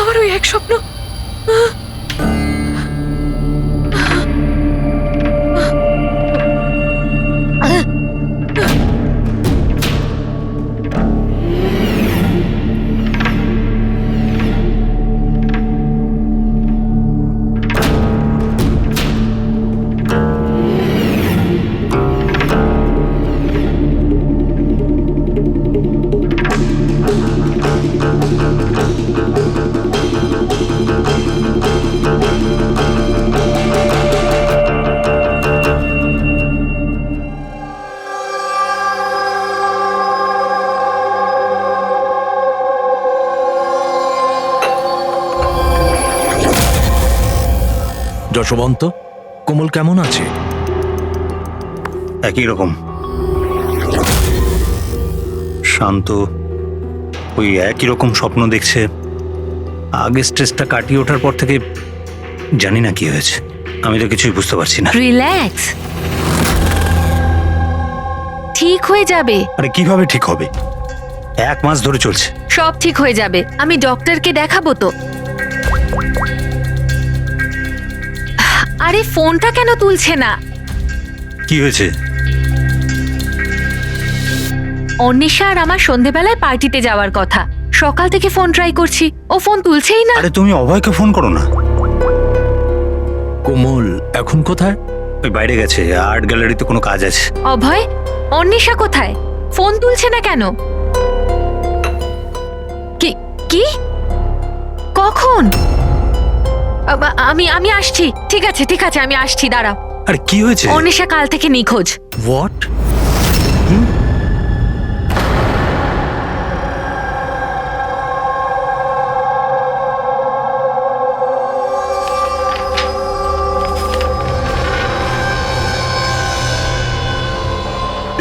আমার ওই এক স্বপ্ন। যশবন্ত, কোমল কেমন আছে? একই রকম শান্ত, ওই একই রকম স্বপ্ন দেখছে। আগে স্ট্রেসটা কাটিয়ে ওঠার পর থেকে জানি না কি হয়েছে, আমি তো কিছুই বুঝতে পারছি না। রিল্যাক্স, ঠিক হয়ে যাবে। আরে কিভাবে ঠিক হবে? 1 মাস ধরে চলছে। সব ঠিক হয়ে যাবে, আমি ডক্টরকে দেখাবো তো। আরে ফোনটা কেন তুলছে না? কি হয়েছে? অন্বেষা আর আমার সন্ধেবেলায় পার্টিতে যাওয়ার কথা, সকাল থেকে ফোন ট্রাই করছি, ও ফোন তুলছেই না। আরে তুমি অভয়কে ফোন করো না। কোমল এখন কোথায়? ওই বাইরে গেছে, আর্ট গ্যালারিতে কোনো কাজ আছে। অভয়, অন্বেষা কোথায়? ফোন তুলছে না কেন? কি কি কখন? আমি আসছি। ঠিক আছে ঠিক আছে, আমি আসছি, দাঁড়াও। আরে কি হয়েছে? অন্বেষা কাল থেকে নিখোঁজ। হোয়াট?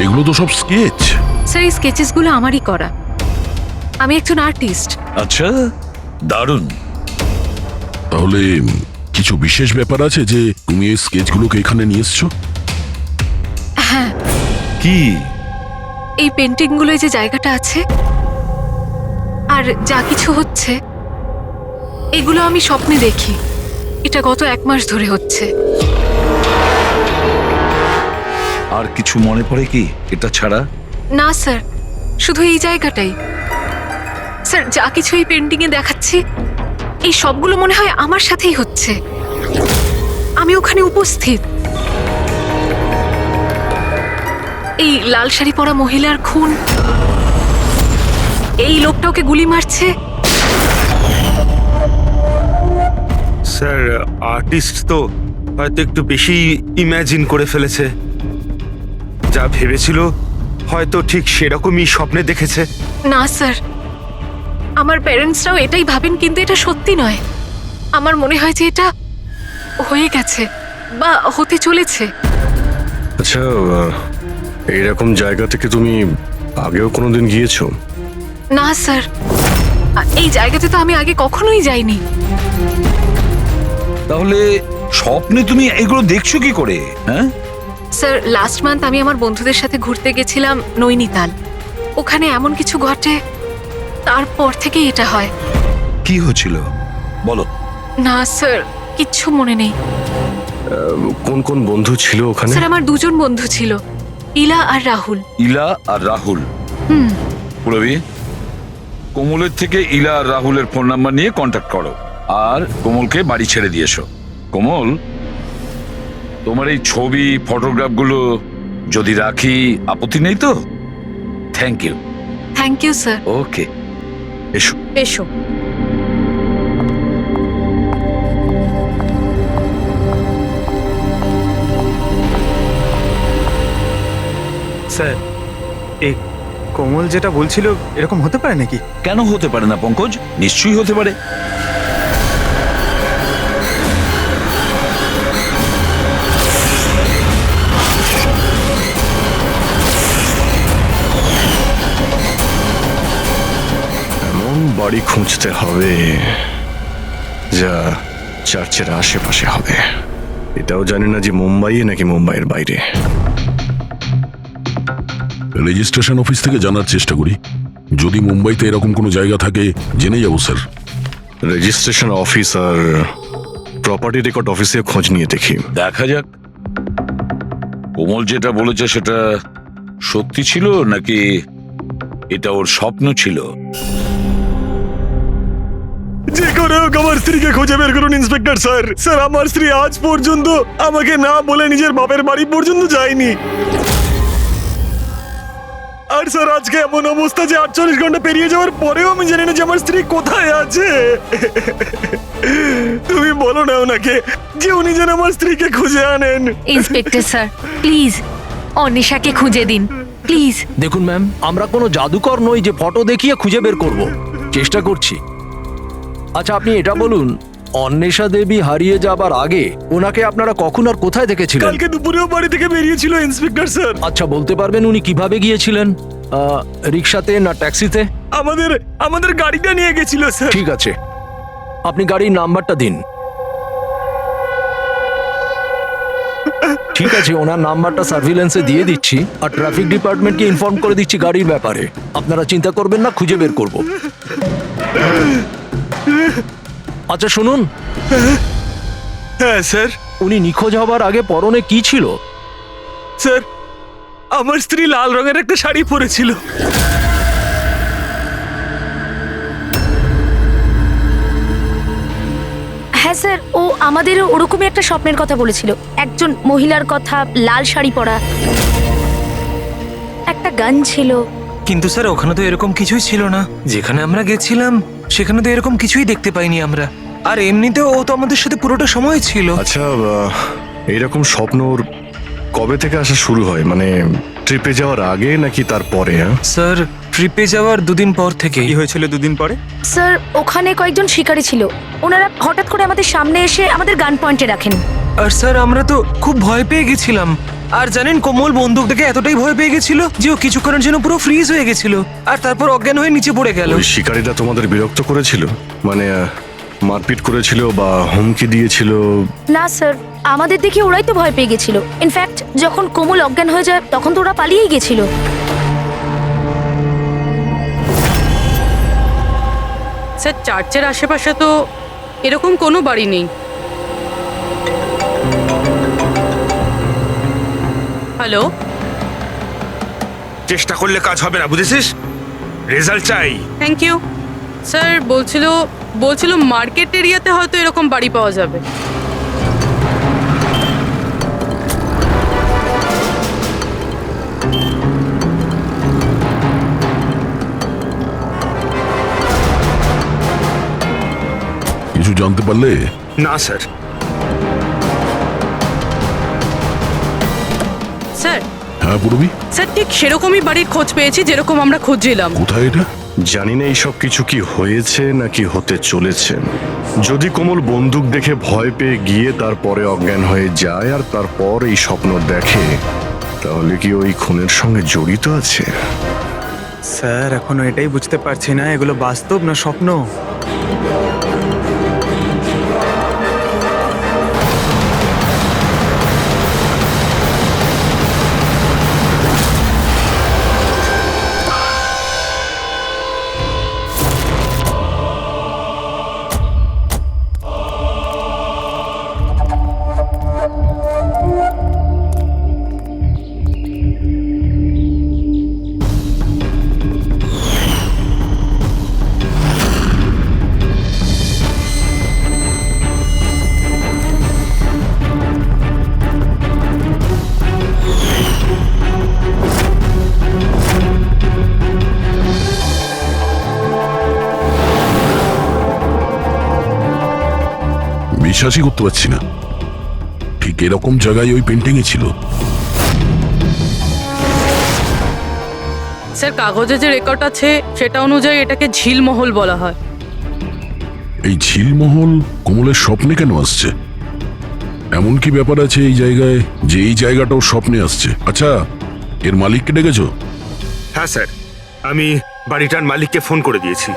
এগুলো তো সব স্কেচ। স্যার, এই স্কেচেসগুলো আমারই করা, আমি একজন আর্টিস্ট। আচ্ছা, দারুণ। তাহলে কিছু বিশেষ ব্যাপার আছে যে তুমি এই স্কেচগুলোকে এখানে নিয়ে এসছো? হ্যাঁ, কি? এই পেন্টিংগুলোয় যে জায়গাটা আছে আর যা কিছু হচ্ছে, এগুলো আমি স্বপ্নে দেখি। এটা গত 1 মাস ধরে হচ্ছে। আর কিছু মনে পড়ে কি এটা ছাড়া? না স্যার, শুধু এই জায়গাটাই। স্যার, যা কিছু এই পেন্টিংয়ে দেখাচ্ছি, এই সবগুলো মনে হয় আমার সাথেই হচ্ছে। আমি ওখানে উপস্থিত। এই লাল শাড়ি পরা মহিলার খুন, এই লোকটা ওকে গুলি মারছে। স্যার, আর্টিস্ট তো হয়তো একটু বেশি ইমাজিন করে ফেলেছে। যা ভেবেছিল হয়তো ঠিক সেরকমই স্বপ্নে দেখেছে। না স্যার, আমার প্যারেন্টসরাও এটাই ভাবেন, কিন্তু এটা সত্যি নয়। আমার মনে হয় যে এটা হয়ে গেছে বা হতে চলেছে। আচ্ছা, এইরকম জায়গা থেকে তুমি আগেও কোনোদিন গিয়েছো? না স্যার, এই জায়গাতে তো আমি আগে কখনোই যাইনি। তাহলে স্বপ্নে তুমি এগুলো দেখছো কি করে? হ্যাঁ স্যার, লাস্ট মান্থ আমি আমার বন্ধুদের সাথে ঘুরতে গেছিলাম নৈনিতাল। ওখানে এমন কিছু ঘটে, তারপর থেকে এটা হয়। কি হয়েছিল বলো? না স্যার, কিচ্ছু মনে নেই। কোন কোন বন্ধু ছিল ওখানে? স্যার, আমার 2জন বন্ধু ছিল, ইলা আর রাহুল। ইলা আর রাহুল? পুরবি, কোমলের থেকে ইলা আর রাহুলের ফোন নাম্বার নিয়ে কন্ট্যাক্ট করো আর কোমলকে বাড়ি ছেড়ে দিয়ে এসো। কোমল, তোমার এই ছবি ফটোগ্রাফগুলো যদি রাখি আপত্তি নেই তো? Thank you. Thank you sir. Okay, এসো। এসো। স্যার, এই কোমল যেটা বলছিল এরকম হতে পারে নাকি? কেন হতে পারে না পঙ্কজ? নিশ্চয়ই হতে পারে। এমন বাড়ি খুঁজতে হবে যা চার্চের আশেপাশে হবে। এটাও জানি না যে মুম্বাইয়ে নাকি মুম্বাইয়ের বাইরে। রেজিস্ট্রেশন অফিস থেকে জানার চেষ্টা করি, যদি মুম্বাইতে এরকম কোনো জায়গা থাকে জেনে যাবো স্যার। রেজিস্ট্রেশন অফিস আর প্রপার্টি রেকর্ড অফিসে খোঁজ নিয়ে দেখি। দেখা যাক কোমল যেটা বলেছে সেটা সত্যি ছিল নাকি এটা ওর স্বপ্ন ছিল। যে করে হোক আমার স্ত্রীকে খুঁজে বের করুন ইন্সপেক্টর স্যার। স্যার আমার স্ত্রী আজ পর্যন্ত আমাকে না বলে নিজের বাপের বাড়ি পর্যন্ত যায়নি। আর স্যার আজকে এমন অবস্থা যে 48 ঘন্টা পেরিয়ে যাওয়ার পরেও আমি জানি না যে আমার স্ত্রী কোথায় আছে। তুমি বলো না ওনাকে যে উনি যেন আমার স্ত্রীকে খুঁজে আনেন। ইন্সপেক্টর স্যার প্লিজ অনিশাকে খুঁজে দিন প্লিজ। দেখুন ম্যাম, আমরা কোনো জাদুকর নই যে ফটো দেখিয়ে খুঁজে বের করব। চেষ্টা করছি। আচ্ছা আপনি এটা বলুন, অন্বেষা দেবী হারিয়ে যাবার আগে ওনাকে আপনারা কখন আর কোথায় দেখেছিলেন? কালকে দুপুরেও বাড়ি থেকে বেরিয়েছিল ইন্সপেক্টর স্যার। আচ্ছা বলতে পারবেন উনি কিভাবে গিয়েছিলেন? রিক্সাতে না ট্যাক্সিতে? আমাদের গাড়িটা নিয়ে গেছিল স্যার। ঠিক আছে, আপনি গাড়ির নাম্বারটা দিন। ঠিক আছে, ওনার নাম্বারটা সার্ভিলেন্সে দিয়ে দিচ্ছি আর ট্রাফিক ডিপার্টমেন্টকে ইনফর্ম করে দিচ্ছি গাড়ির ব্যাপারে। আপনারা চিন্তা করবেন না, খুঁজে বের করব। আচ্ছা শুনুন, হ্যাঁ স্যার। উনি নিখোঁজ হবার আগে পরনে কি ছিল? স্যার আমার স্ত্রী লাল রঙের একটা শাড়ি পরেছিল। হ্যাঁ স্যার, ও আমাদের ওরকমই একটা স্বপ্নের কথা বলেছিল, একজন মহিলার কথা, লাল শাড়ি পরা, একটা গান ছিল। কিন্তু স্যার ওখানে তো এরকম কিছুই ছিল না। যেখানে আমরা গেছিলাম সেখানে তো এরকম কিছুই দেখতে পাইনি আমরা। আর এমনিতেও ও তো আমাদের সাথে পুরোটা সময় ছিল। আচ্ছা এইরকম স্বপ্ন ওর কবে থেকে আসা শুরু হয়? মানে ট্রিপে যাওয়ার আগে নাকি তারপরে? স্যার ট্রিপে যাওয়ার দুদিন পর থেকে। কি হয়েছিল দুদিন পরে? স্যার ওখানে কয়েকজন শিকারী ছিল, ওনারা হঠাৎ করে আমাদের সামনে এসে আমাদের গান পয়েন্টে রাখেন। আর স্যার আমরা তো খুব ভয় পেয়ে গেছিলাম। আর জানেন কোমল বন্দুক দেখে এতটাই ভয় পেয়ে গেছিল যে ও কিছুক্ষণের জন্য পুরো ফ্রিজ হয়ে গেছিল আর তারপর অজ্ঞান হয়ে নিচে পড়ে গেল। ওই শিকারীরা তোমাদের বিরক্ত করেছিল? মানে মারপিট করেছিল বা হুমকি দিয়েছিল? না স্যার, আমাদের দেখে ওরাই তো ভয় পেয়ে গেছিল। ইনফ্যাক্ট যখন কোমল অজ্ঞান হয়ে যায় তখন তো ওরা পালিয়েই গেছিল। স্যার চার্চের আশেপাশে তো এরকম কোনো বাড়ি নেই। হ্যালো, চেষ্টা করলে কাজ হবে না, বুঝেছিস? রেজাল্ট চাই। Thank you. স্যার বলছিল মার্কেট এরিয়াতে হয়তো এরকম বাড়ি পাওয়া যাবে। কিছু জানতে পারলে? না স্যার। স্যার। হ্যাঁ পূরবী? স্যার ঠিক সেরকমই বাড়ির খোঁজ পেয়েছি যেরকম আমরা খুঁজছিলাম। কোথায় এটা? জানি না এইসব কিছু কি হয়েছে নাকি হতে চলেছে। যদি কোমল বন্দুক দেখে ভয় পেয়ে গিয়ে তারপরে অজ্ঞান হয়ে যায় আর তারপর এই স্বপ্ন দেখে, তাহলে কি ওই খুনের সঙ্গে জড়িত আছে? স্যার এখনো এটাই বুঝতে পারছি না এগুলো বাস্তব না স্বপ্ন। বিশ্বাসই করতে পারছি না, ঠিক এরকম জায়গায় ওই পেন্টিং ছিল। স্যার কাগজে যে রেকর্ড আছে সেটা অনুযায়ী এটাকে ঝিলমহল বলা হয়। এই ঝিলমহল কোমলের স্বপ্নে কেন আসছে? এমন কি ব্যাপার আছে এই জায়গায় যে এই জায়গাটা ওর স্বপ্নে আসছে? আচ্ছা এর মালিককে ডেকেছো? হ্যাঁ স্যার, আমি বাড়িটার মালিককে ফোন করে দিয়েছি।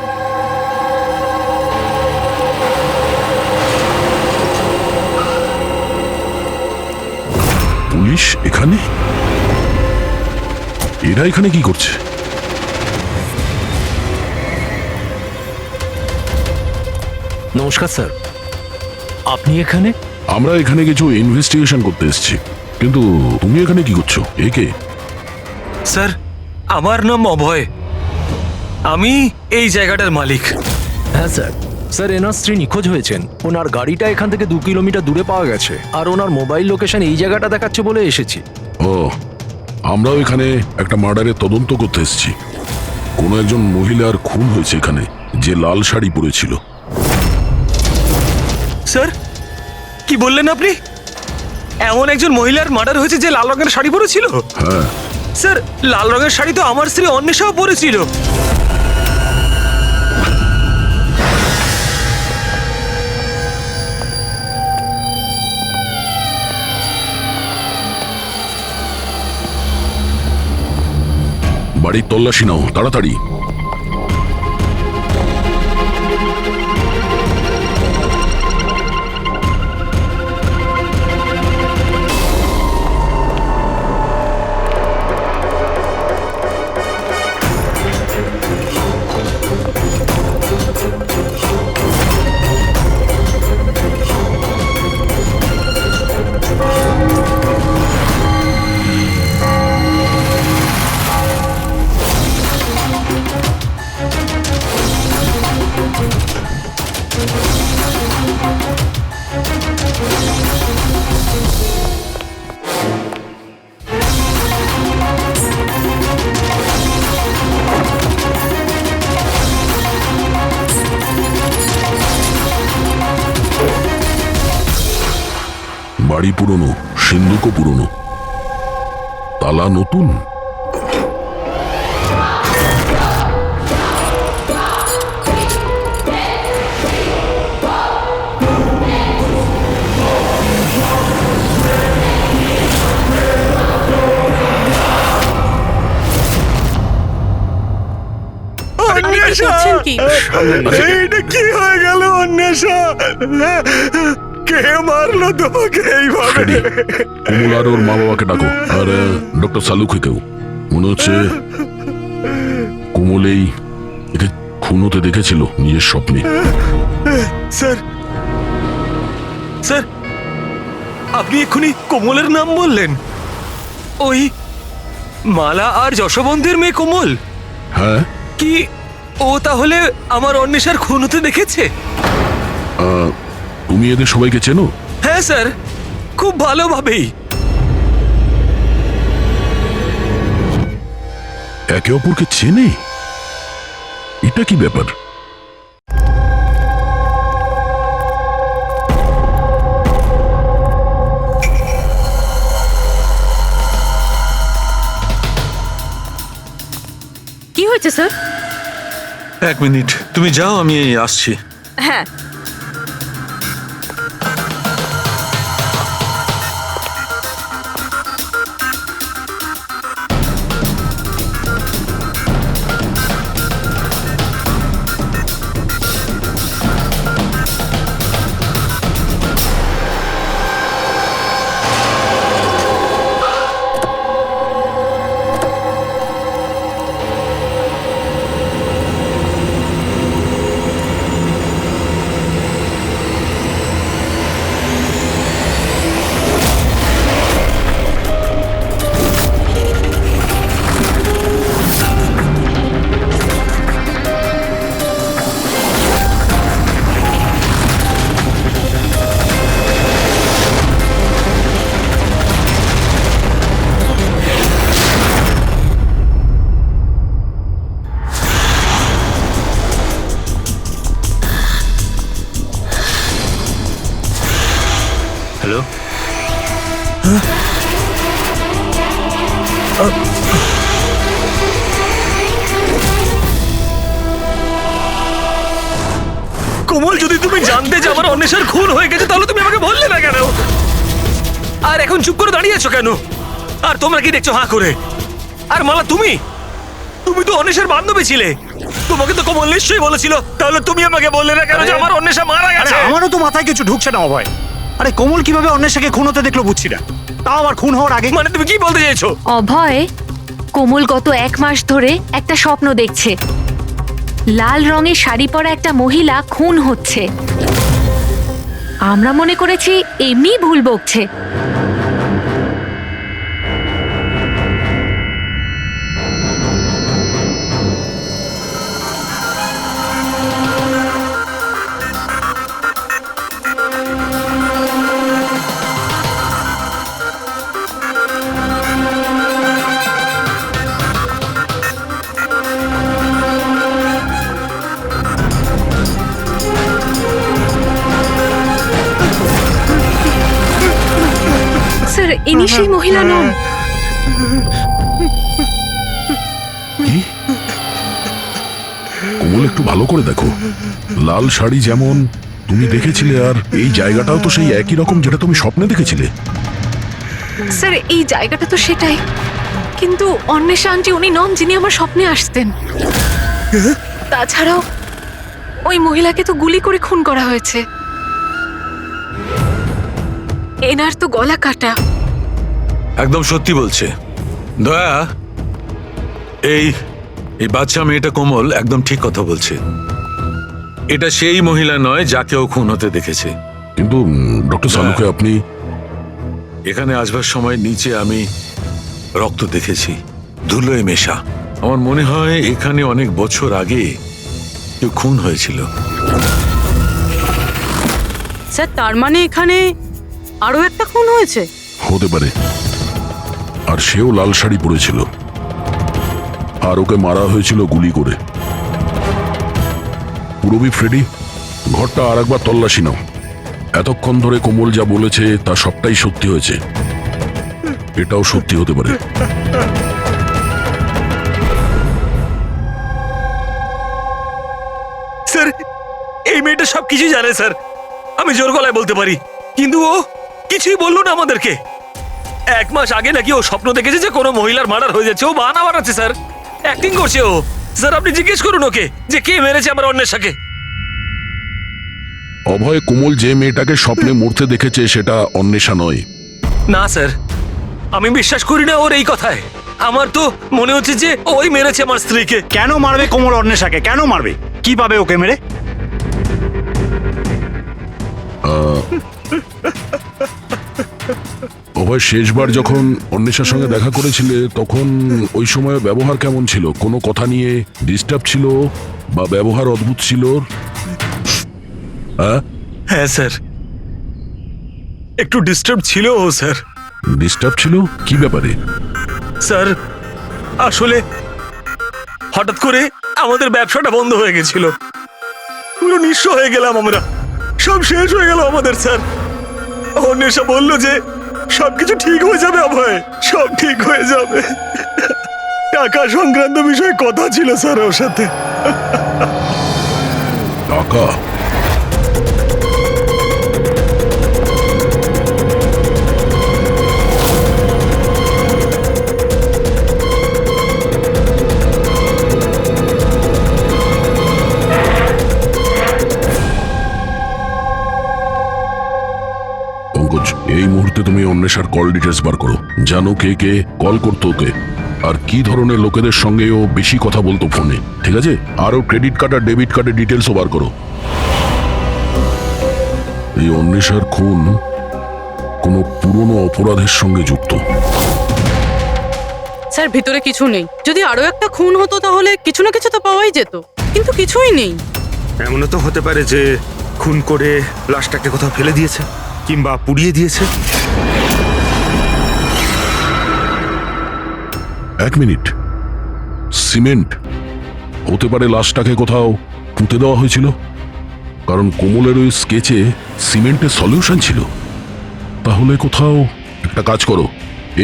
পুলিশ এখানে? এরা এখানে কি করছে? নমস্কার স্যার, আপনি এখানে? আমরা এখানে কিছু ইনভেস্টিগেশন করতে এসেছি, কিন্তু তুমি এখানে কি করছো? একে স্যার, আমার নাম অভয়। আমি এই জায়গাটার মালিক। হ্যাঁ স্যার। স্যার, এনার স্ত্রী নিখোঁজ হয়েছেন। ওনার গাড়িটা এখান থেকে 2 কিলোমিটার দূরে পাওয়া গেছে, আর ওনার মোবাইল লোকেশন এই জায়গাটা দেখাচ্ছে বলে এসেছি। ও, আমরাও এখানে একটা মার্ডারের তদন্ত করতে এসেছি। কোনো একজন মহিলার খুন হয়েছে এখানে, যে লাল শাড়ি পরেছিল। স্যার, কি বললেন আপনি? এমন একজন মহিলার মার্ডার হয়েছে যে লাল রঙের শাড়ি পরেছিল? হ্যাঁ, স্যার, লাল রঙের শাড়ি তো আমার স্ত্রী অন্বেষাও পরেছিল। বাড়ির তল্লাশি নাও তাড়াতাড়ি। বাড়ি পুরনো, সিন্ধুকও পুরনো, তালা নতুন। করছেন কি? এইটা কি হয়ে গেল অন্বেষা? কে মারলো তোমাকে এইভাবে? ফ্রেডি, কমল আর ওর মা বাবাকে ডাকো, আর ডক্টর সালুকেও। মনে হচ্ছে কোমল একে খুন হতে দেখেছিল নিজের স্বপ্নে। স্যার, স্যার, আপনি এক্ষুনি কোমলের নাম বললেন? ওই মালা আর যশবন্তের মেয়ে কোমল? হ্যাঁ। কি ও তাহলে আমার অন্বেষার খুন হতে দেখেছে? তুমি এদের সবাইকে চেনো? হ্যাঁ স্যার, খুব ভালোভাবেই। একে অপরকে চেনে? এটা কি ব্যাপার? কি হয়েছে স্যার? 1 মিনিট, তুমি যাও, আমি আসছি। হ্যাঁ। হ্যালো, কোমল, যদি তুমি জানতে যে আমার অন্বেষার খুন হয়ে গেছে তাহলে তুমি আমাকে বললে না কেন? আর এখন চুপ করে দাঁড়িয়ে আছো কেন? আর তোমরা কি দেখছো হাঁ করে? আর মালা, তুমি তো অন্বেষার বান্ধবী ছিলে। তোমাকে তো কোমল নিশ্চয়ই বলেছিল, তাহলে তুমি আমাকে বললে না কেন যে আমার অন্বেষা মারা গেছে? আমারও তো মাথায় কিছু ঢুকছে না অভয়। আরে কোমল কিভাবে অন্বেষাকে খুন হতে দেখলো বুঝছি না, তাও আবার খুন হওয়ার আগে। মানে তুমি কি বলতে চাইছো? অভয়, কোমল গত 1 মাস ধরে একটা স্বপ্ন দেখছে, লাল রঙের শাড়ি পরা একটা মহিলা খুন হচ্ছে। আমরা মনে করেছি এমনি ভুল বকছে। স্যার, ইনি সেই মহিলা নন। কি? কোমল, একটু ভালো করে দেখো। লাল শাড়ি যেমন তুমি দেখেছিলে, আর এই জায়গাটাও তো সেই একই রকম যেটা তুমি স্বপ্নে দেখেছিলে। স্যার, এই জায়গাটা তো সেটাই, কিন্তু অন্বেষা আন্টি উনি নন যিনি আমার স্বপ্নে আসতেন। তাছাড়াও ওই মহিলাকে তো গুলি করে খুন করা হয়েছে। এনার তো গলা কাটা। একদম সত্যি বলছে দয়া। এই এই বাচ্চা মেয়েটা কোমল একদম ঠিক কথা বলছে। এটা সেই মহিলা নয় যাকে ও খুন হতে দেখেছে। কিন্তু ডক্টর সালুকে আপনি এখানে আসবার সময় নিচে আমি রক্ত দেখেছি, ধুলোয় মেশা। আমার মনে হয় এখানে অনেক বছর আগে কেউ খুন হয়েছিল। স্যার, তার মানে এখানে আরো একটা খুন হয়েছে? হতে পারে। আর সেও লাল শাড়ি পরেছিল, আর ওকে মারা হয়েছিল গুলি করে। পুরবি, ফ্রেডি, ঘরটা আর একবার তল্লাশি নাও। এতক্ষণ ধরে কোমল যা বলেছে তা সবটাই সত্যি হয়েছে। এটাও সত্যি হতে পারে। স্যার, এই মেয়েটা সবকিছু জানে স্যার, আমি জোর গলায় বলতে পারি। কিন্তু ও কিছুই বললো না আমাদেরকে। 1 মাস আগে নাকি ও স্বপ্ন দেখেছে যে কোনো মহিলার মার্ডার হয়ে যাচ্ছে। ও বাহানা বানাচ্ছে স্যার, অ্যাক্টিং করছে ও। স্যার, আপনি জিজ্ঞেস করুন ওকে যে কে মেরেছে আমার অন্বেষাকে। অভয়, কোমল যে মেয়েটাকে স্বপ্নে মরতে দেখেছে সেটা অন্বেষা নয়। না স্যার, আমি বিশ্বাস করি না ওর এই কথায়। আমার তো মনে হচ্ছে যে ওই মেরেছে আমার স্ত্রীকে। কেন মারবে কোমল অন্বেষাকে? কেন মারবে? কি পাবে ওকে মেরে? অভয়, শেষবার যখন অন্বেষার সঙ্গে দেখা করেছিলে তখন ওই সময় ব্যবহার কেমন ছিল? কোনো কথা নিয়ে ডিস্টার্ব ছিল বা ব্যবহার অদ্ভুত ছিল? হ্যাঁ স্যার, একটু ডিস্টার্ব ছিল ও স্যার। ডিস্টার্ব ছিল? কি ব্যাপারে? স্যার, আসলে হঠাৎ করে আমাদের ব্যবসাটা বন্ধ হয়ে গেছিল। পুরো নিঃস্ব হয়ে গেলাম আমরা, সব শেষ হয়ে গেল আমাদের স্যার। অন্বেষা বলল যে সবকিছু ঠিক হয়ে যাবে অভয়, সব ঠিক হয়ে যাবে। টাকা সংক্রান্ত বিষয়ে কথা ছিল স্যার ওর সাথে। টাকা? এই মুহূর্তে তুমি অন্বেষার কল ডিটেলস বার করো। জানো কে কে কল করতো ওকে, আর কি ধরনের লোকেদের সঙ্গে ও বেশি কথা বলতো ফোনে। ঠিক আছে? আরও ক্রেডিট কার্ড আর ডেবিট কার্ডের ডিটেলসও বার করো। এই অন্বেষার খুন কোনো পুরনো অপরাধের সঙ্গে যুক্ত। স্যার, ভিতরে কিছু নেই। যদি আরো একটা খুন হতো তাহলে কিছু না কিছু তো পাওয়াই যেত, কিন্তু কিছুই নেই। এমনও তো হতে পারে যে খুন করে লাশটাকে কোথাও ফেলে দিয়েছে কিংবা পুড়িয়ে দিয়েছে। 1 মিনিট, সিমেন্ট হতে পারে লাশটাকে কোথাও পুঁতে দেওয়া হয়েছিল, কারণ কোমলের ওই স্কেচে সিমেন্টের সলিউশন ছিল। তাহলে কোথাও একটা কাজ করো,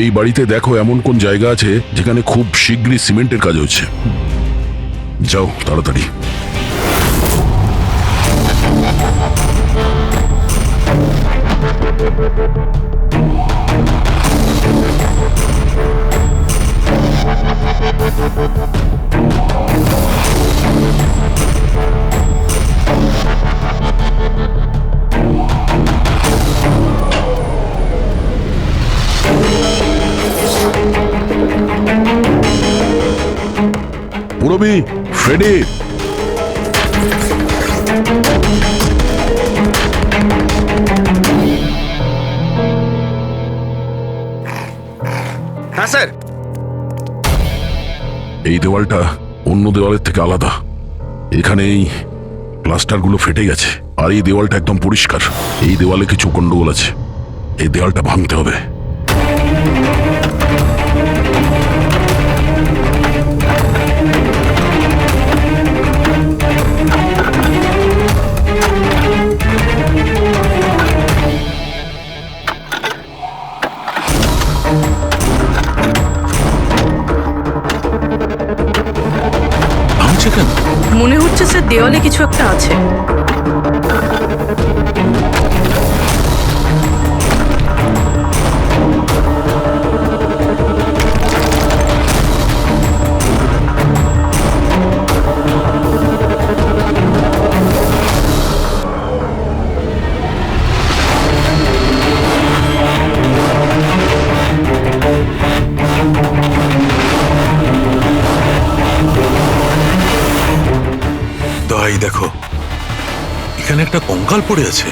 এই বাড়িতে দেখো এমন কোন জায়গা আছে যেখানে খুব শীঘ্রই সিমেন্টের কাজ হচ্ছে। যাও তাড়াতাড়ি। পুরবি, ফ্রেডি, হ্যাঁ স্যার। এই দেওয়ালটা অন্য দেওয়ালের থেকে আলাদা। এখানে এই প্লাস্টারগুলো ফেটে গেছে, আর এই দেওয়ালটা একদম পরিষ্কার। এই দেওয়ালে কিছু গন্ডগোল আছে, এই দেওয়ালটা ভাঙতে হবে। ভাঙছে কেন? মনে হচ্ছে স্যার দেওয়ালে কিছু একটা আছে। দয়াই দেখো, এখানে একটা কঙ্কাল পড়ে আছে।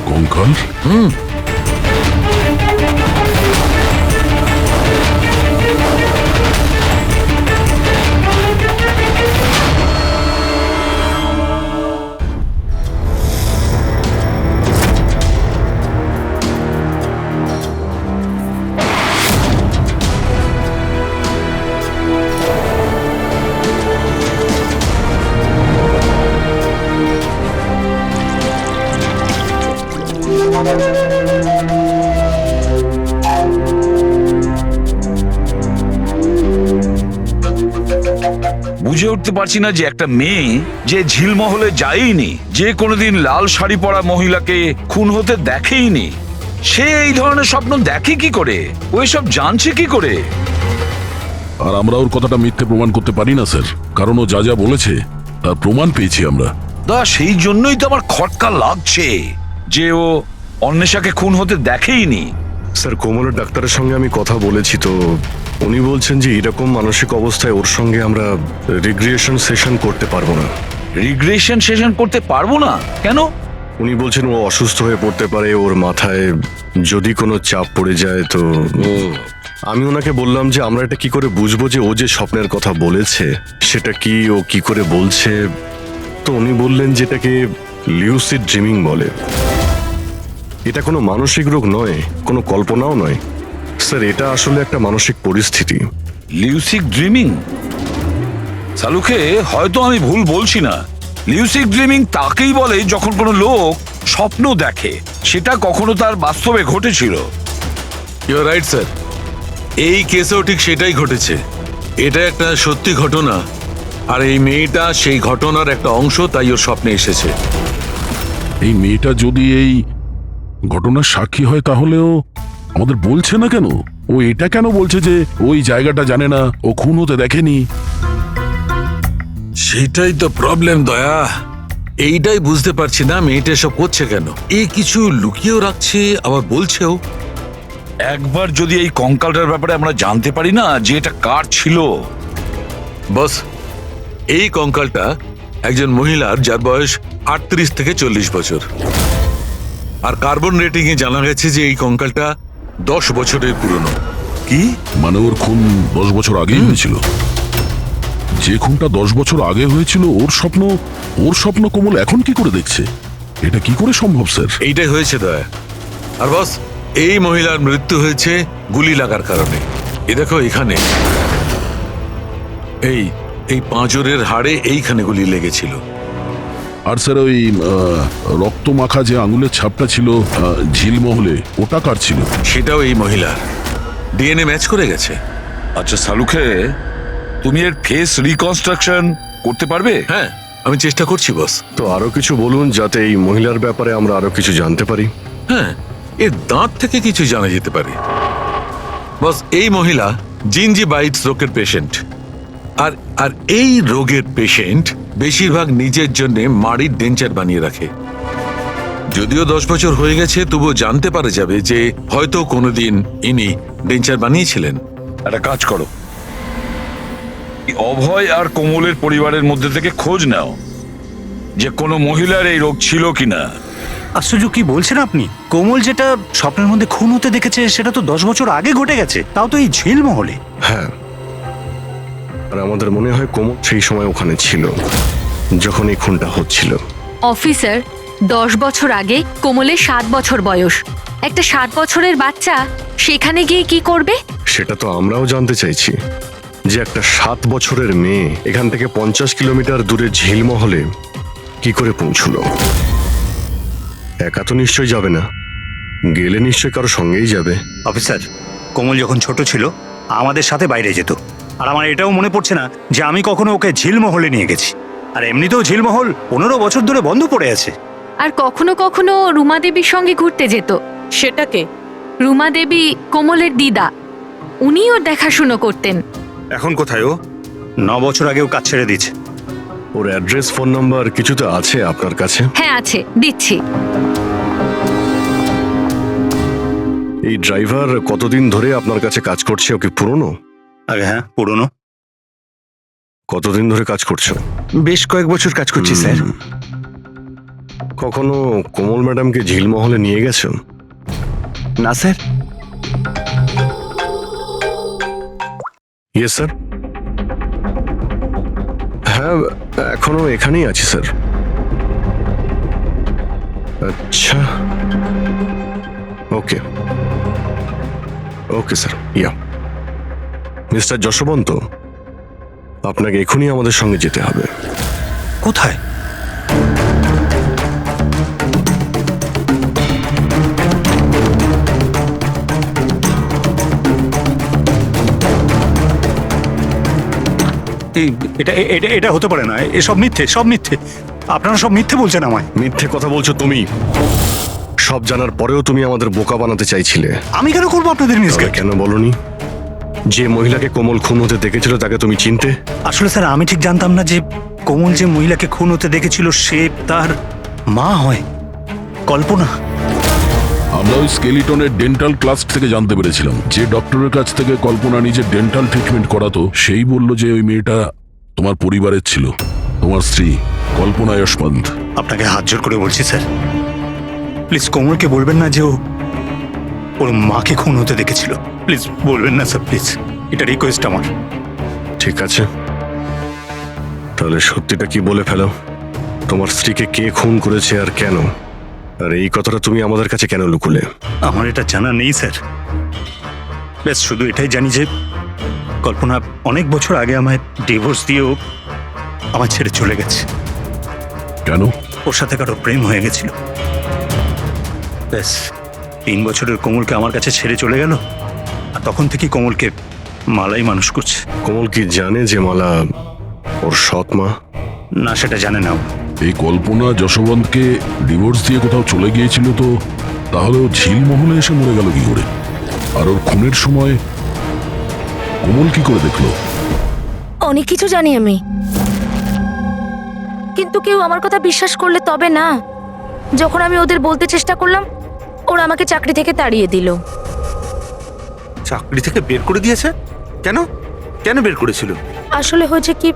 কঙ্কাল? বুঝে উঠতে পারছি না যে একটা মেয়ে যে ঝিলমহলে যায়নি, যে কোনোদিন লাল শাড়ি পরা মহিলাকে খুন হতে দেখেইনি, সে এই ধরনের স্বপ্ন দেখে কি করে? ও এসব জানছে কি করে? আর আমরা ওর কথাটা মিথ্যে প্রমাণ করতে পারি না স্যার, কারণ ও যা যা বলেছে তার প্রমাণ পেয়েছি আমরা। সেই জন্যই তো আমার খটকা লাগছে যে ও অন্বেষাকে খুন হতে দেখেইনি। স্যার, কোমলের ডাক্তারের সঙ্গে আমি কথা বলেছি, তো উনি বলছেন যে এরকম মানসিক অবস্থায় ওর সঙ্গে আমরা রিগ্রেশন সেশন করতে পারবো না। রিগ্রেশন সেশন করতে পারবো না কেন? উনি বলছেন ও অসুস্থ হয়ে পড়তে পারে, ওর মাথায় যদি কোনো চাপ পড়ে যায় তো। আমি ওনাকে বললাম যে আমরা এটা কি করে বুঝবো যে ও যে স্বপ্নের কথা বলেছে সেটা কি, ও কি করে বলছে। তো উনি বললেন যেটাকে লিউসিড ড্রিমিং বলে। এটা কোনো মানসিক রোগ নয়, কোনো কল্পনাও নয় স্যার, এটা আসলে একটা মানসিক পরিস্থিতি। লিউসিড ড্রিমিং? সালুকে হয়তো আমি ভুল বলছি না। লিউসিড ড্রিমিং তাকেই বলে যখন কোনো লোক স্বপ্ন দেখে, সেটা কখনো তার বাস্তবে ঘটেছিল। ইউ আর রাইট স্যার, এই কেসেও ঠিক সেটাই ঘটেছে। এটা একটা সত্যি ঘটনা, আর এই মেয়েটা সেই ঘটনার একটা অংশ, তাই ওর স্বপ্নে এসেছে। এই মেয়েটা যদি এই ঘটনার সাক্ষী হয় তাহলেও আমাদের বলছে না কেন? ও এটা কেন বলছে যে ওই জায়গাটা জানে না, ও খুন হতে দেখেনি? সেটাই তো প্রবলেম দয়া, এইটাই বুঝতে পারছি না মেয়েটা সব করছে কেন। এই কিছু লুকিয়েও রাখছে, আবার বলছেও। একবার যদি এই কঙ্কালটার ব্যাপারে আমরা জানতে পারি না যে এটা কার ছিল। বস, এই কঙ্কালটা একজন মহিলার, যার বয়স 38 থেকে 40 বছর। আর কার্বন রেটিং এ জানা গেছে যে এই কঙ্কালটা 10 বছরের পুরনো। কি মানে ওর খুন 10 বছর আগেই হয়েছিল? যে খুনটা 10 বছর আগে হয়েছিল ওর স্বপ্ন কোমল এখন কি করে দেখছে? এটা কি করে সম্ভব স্যার? এইটাই হয়েছে দয়া। আর বস, এই মহিলার মৃত্যু হয়েছে গুলি লাগার কারণে। এ দেখো এখানে, এই পাঁজরের হাড়ে এইখানে গুলি লেগেছিল। আর স্যার ওই রক্ত মাখা যে আঙুলের ছাপটা ছিল ঝিলমহলে, ওটা কার ছিল? সেটাও এই মহিলার। ডিএনএ ম্যাচ করে গেছে। আচ্ছা সালুকে, তুমি এর ফেস রিকনস্ট্রাকশন করতে পারবে? হ্যাঁ, আমি চেষ্টা করছি বস। তো আরো কিছু বলুন যাতে এই মহিলার ব্যাপারে আমরা আরো কিছু জানতে পারি। হ্যাঁ, এর দাঁত থেকে কিছু জানা যেতে পারে। বস, এই মহিলা জিঞ্জিভাইটিস রোগের পেশেন্ট। আর এই রোগের পেশেন্ট বেশিরভাগ নিজের জন্য মাড়ির ডেঞ্চার বানিয়ে রাখে। যদিও 10 বছর হয়ে গেছে, তবুও জানতে পারা যাবে যে হয়তো কোনোদিন ইনি ডেঞ্চার বানিয়েছিলেন। একটা কাজ করো, অভয় আর কোমলের পরিবারের মধ্যে থেকে খোঁজ নাও যে কোনো মহিলার এই রোগ ছিল কিনা। আশ্চর্য, কি বলছেন আপনি? কোমল যেটা স্বপ্নের মধ্যে খুন হতে দেখেছে সেটা তো 10 বছর আগে ঘটে গেছে, তাও তো এই ঝিলমহলে। হ্যাঁ, আর আমাদের মনে হয় কোমল সেই সময় ওখানে ছিল যখন এই খুনটা হচ্ছিল। অফিসার, 10 বছর আগে কোমলের 7 বছর বয়স। একটা 7 বছরের বাচ্চা সেখানে গিয়ে কি করবে? সেটা তো আমরাও জানতে চাইছি, যে একটা 7 বছরের মেয়ে এখান থেকে 50 কিলোমিটার দূরে ঝিলমহলে কি করে পৌঁছলো। একা তো নিশ্চয়ই যাবে না, গেলে নিশ্চয়ই কারো সঙ্গেই যাবে। অফিসার, কোমল যখন ছোট ছিল আমাদের সাথে বাইরে যেত, আর আমার এটাও মনে পড়ছে না যে আমি কখনো ওকে ঝিলমহলে নিয়ে গেছি। আর এমনিতেও ঝিলমহল 15 বছর ধরে বন্ধ পড়ে আছে। আর কখনো কখনো রুমা দেবীর সঙ্গে ঘুরতে যেত। সেটাকে রুমা দেবী কোমলের দিদা, উনিও দেখাশুনো করতেন। এখন কোথায় ও? 9 বছর আগেও কাজ ছেড়ে দিয়েছে। ওর অ্যাড্রেস, ফোন নাম্বার কিছু তো আছে আপনার কাছে? হ্যাঁ আছে, দিচ্ছি। এই ড্রাইভার কতদিন ধরে আপনার কাছে কাজ করছে? ওকে পুরনো? আগে হ্যাঁ, পুরনো। কতদিন ধরে কাজ করছো? বেশ কয়েক বছর কাজ করছি স্যার। কখনো কোমল ম্যাডামকে ঝিলমহলে নিয়ে গেছো? না স্যার। Yes sir. হ্যাঁ, এখনো এখানেই আছি স্যার। আচ্ছা, ওকে ওকে স্যার। ইয়া, মিস্টার যশবন্ত, আপনাকে এখনই আমাদের সঙ্গে যেতে হবে। কোথায়? এটা এটা এটা হতে পারে না, এসব মিথ্যে, সব মিথ্যে। আপনারা সব মিথ্যে বলছেন আমায়। মিথ্যে কথা বলছো তুমি। সব জানার পরেও তুমি আমাদের বোকা বানাতে চাইছিলে। আমি কেন করবো আপনাদের মিসগাইড? কেন বলনি যে মহিলাকে কোমল খুন হতে দেখেছিল তাকে তুমি চিনতে? আসলে স্যার, আমি ঠিক জানতাম না যে কোমল যে মহিলাকে খুন হতে দেখেছিল সে তার মা হয়, কল্পনা। আমরা ওই স্কেলিটনের ডেন্টাল ক্লাস থেকে জানতে পেরেছিলাম যে ডক্টরের কাছ থেকে কল্পনা নিজের ডেন্টাল ট্রিটমেন্ট করাতো, সেই বলল যে ওই মেয়েটা তোমার পরিবারের ছিল, তোমার স্ত্রী কল্পনা যশবন্ত। আপনাকে হাত জোর করে বলছি স্যার, প্লিজ কোমলকে বলবেন না যে ও ওর মাকে খুন হতে দেখেছিল। প্লিজ বলবেন না স্যার, প্লিজ, এটা রিকোয়েস্ট আমার। ঠিক আছে, তাহলে সত্যিটা কি বলে ফেলো। তোমার স্ত্রীকে কে খুন করেছে আর কেন? আর এই কথাটা তুমি আমাদের কাছে কেন লুকুলে? আমার এটা জানা নেই স্যার। ব্যাস শুধু এটাই জানি যে কল্পনা অনেক বছর আগে আমায় ডিভোর্স দিয়েও আমার ছেড়ে চলে গেছে। কেন? ওর সাথে কারো প্রেম হয়ে গেছিল। ব্যাস 3 বছরের কোমলকে আমার কাছে ছেড়ে চলে গেল, আর তখন থেকে কোমলকে মালাই মানুষ করছে। কোমল কি জানে যে মালা ওর সৎ মা? না, সেটা জানে না ও। এই কল্পনা যশবন্তকে ডিভোর্স দিয়ে কোথাও চলে গিয়েছিল, তো তাহলে ও ঝিলমহলে এসে মরে গেল কি করে? আর ওর খুনের সময় কোমল কি করে দেখলো? অনেক কিছু জানি আমি, কিন্তু কেউ আমার কথা বিশ্বাস করলে তবে না। যখন আমি ওদের বলতে চেষ্টা করলাম, ওরা আমাকে চাকরি থেকে তাড়িয়ে দিল। চাকরি থেকে বের করে দিয়েছে? কেন কেন বের করেছিল? আসলে হয়েছে কি,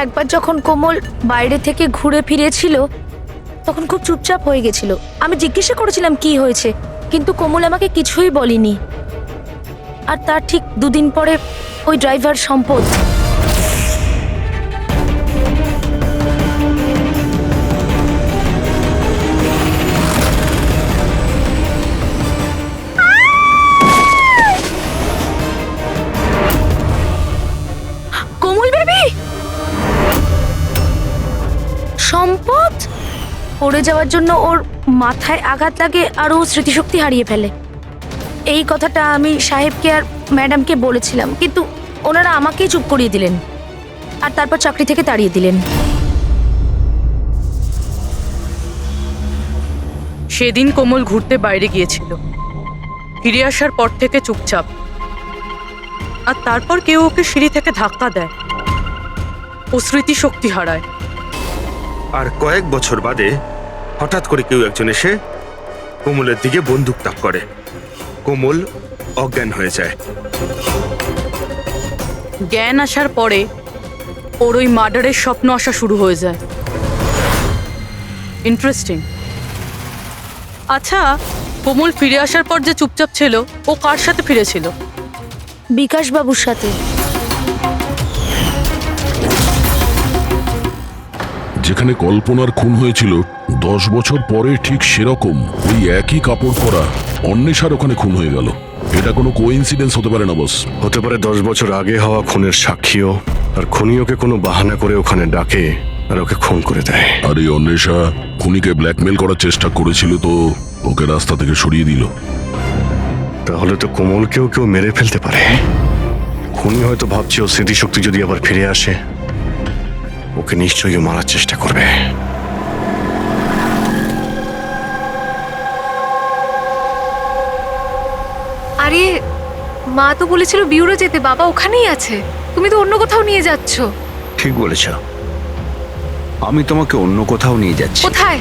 একবার যখন কোমল বাইরে থেকে ঘুরে ফিরেছিল তখন খুব চুপচাপ হয়ে গেছিল। আমি জিজ্ঞাসা করেছিলাম কি হয়েছে, কিন্তু কোমল আমাকে কিছুই বলেনি। আর তার ঠিক 2 দিন পরে ওই ড্রাইভার সম্পদ সম্পদ পড়ে যাওয়ার জন্য ওর মাথায় আঘাত লাগে আর ও স্মৃতিশক্তি হারিয়ে ফেলে। এই কথাটা আমি সাহেবকে আর ম্যাডামকে বলেছিলাম, কিন্তু ওনারা আমাকেই চুপ করিয়ে দিলেন আর তারপর চাকরি থেকে তাড়িয়ে দিলেন। সেদিন কোমল ঘুরতে বাইরে গিয়েছিল, ফিরে আসার পর থেকে চুপচাপ। আর তারপর কেউ ওকে সিঁড়ি থেকে ধাক্কা দেয়, ও স্মৃতিশক্তি হারায়। আর কয়েক বছর বাদে হঠাৎ করে কেউ একজন এসে কোমলের দিকে বন্দুক তাক করে। কোমল অজ্ঞান হয়ে যায়। জ্ঞান আসার পরে ওর ওই মার্ডারের স্বপ্ন আসা শুরু হয়ে যায়। ইন্টারেস্টিং। আচ্ছা, কোমল ফিরে আসার পর যে চুপচাপ ছিল, ও কার সাথে ফিরেছিল? বিকাশ বাবুর সাথে। যেখানে কল্পনার খুন হয়েছিল 10 বছর পরে ঠিক সেরকম ওই একই কাপড় পরা অন্বেষার ওখানে খুন হয়ে গেল। এটা কোনো কোইন্সিডেন্স হতে পারে না বস। হতে পারে 10 বছর আগে হওয়া খুনের সাক্ষীও, আর খুনি ওকে কোনো বাহানা করে ওখানে ডাকে আর ওকে খুন করে দেয়। আর এই অন্বেষা খুনিকে ব্ল্যাকমেল করার চেষ্টা করেছিল, তো ওকে রাস্তা থেকে সরিয়ে দিল। তাহলে তো কোমলকেও কেউ মেরে ফেলতে পারে। খুনি হয়তো ভাবছে ও স্মৃতিশক্তি যদি আবার ফিরে আসে, ওকে নিশ্চয়ই মারার চেষ্টা করবে। আরে মা তো বলেছিল বিউরো যেতে, বাবা ওখানেই আছে। তুমি তো অন্য কোথাও নিয়ে যাচ্ছ। ঠিক বলেছ, আমি তোমাকে অন্য কোথাও নিয়ে যাচ্ছি। কোথায়?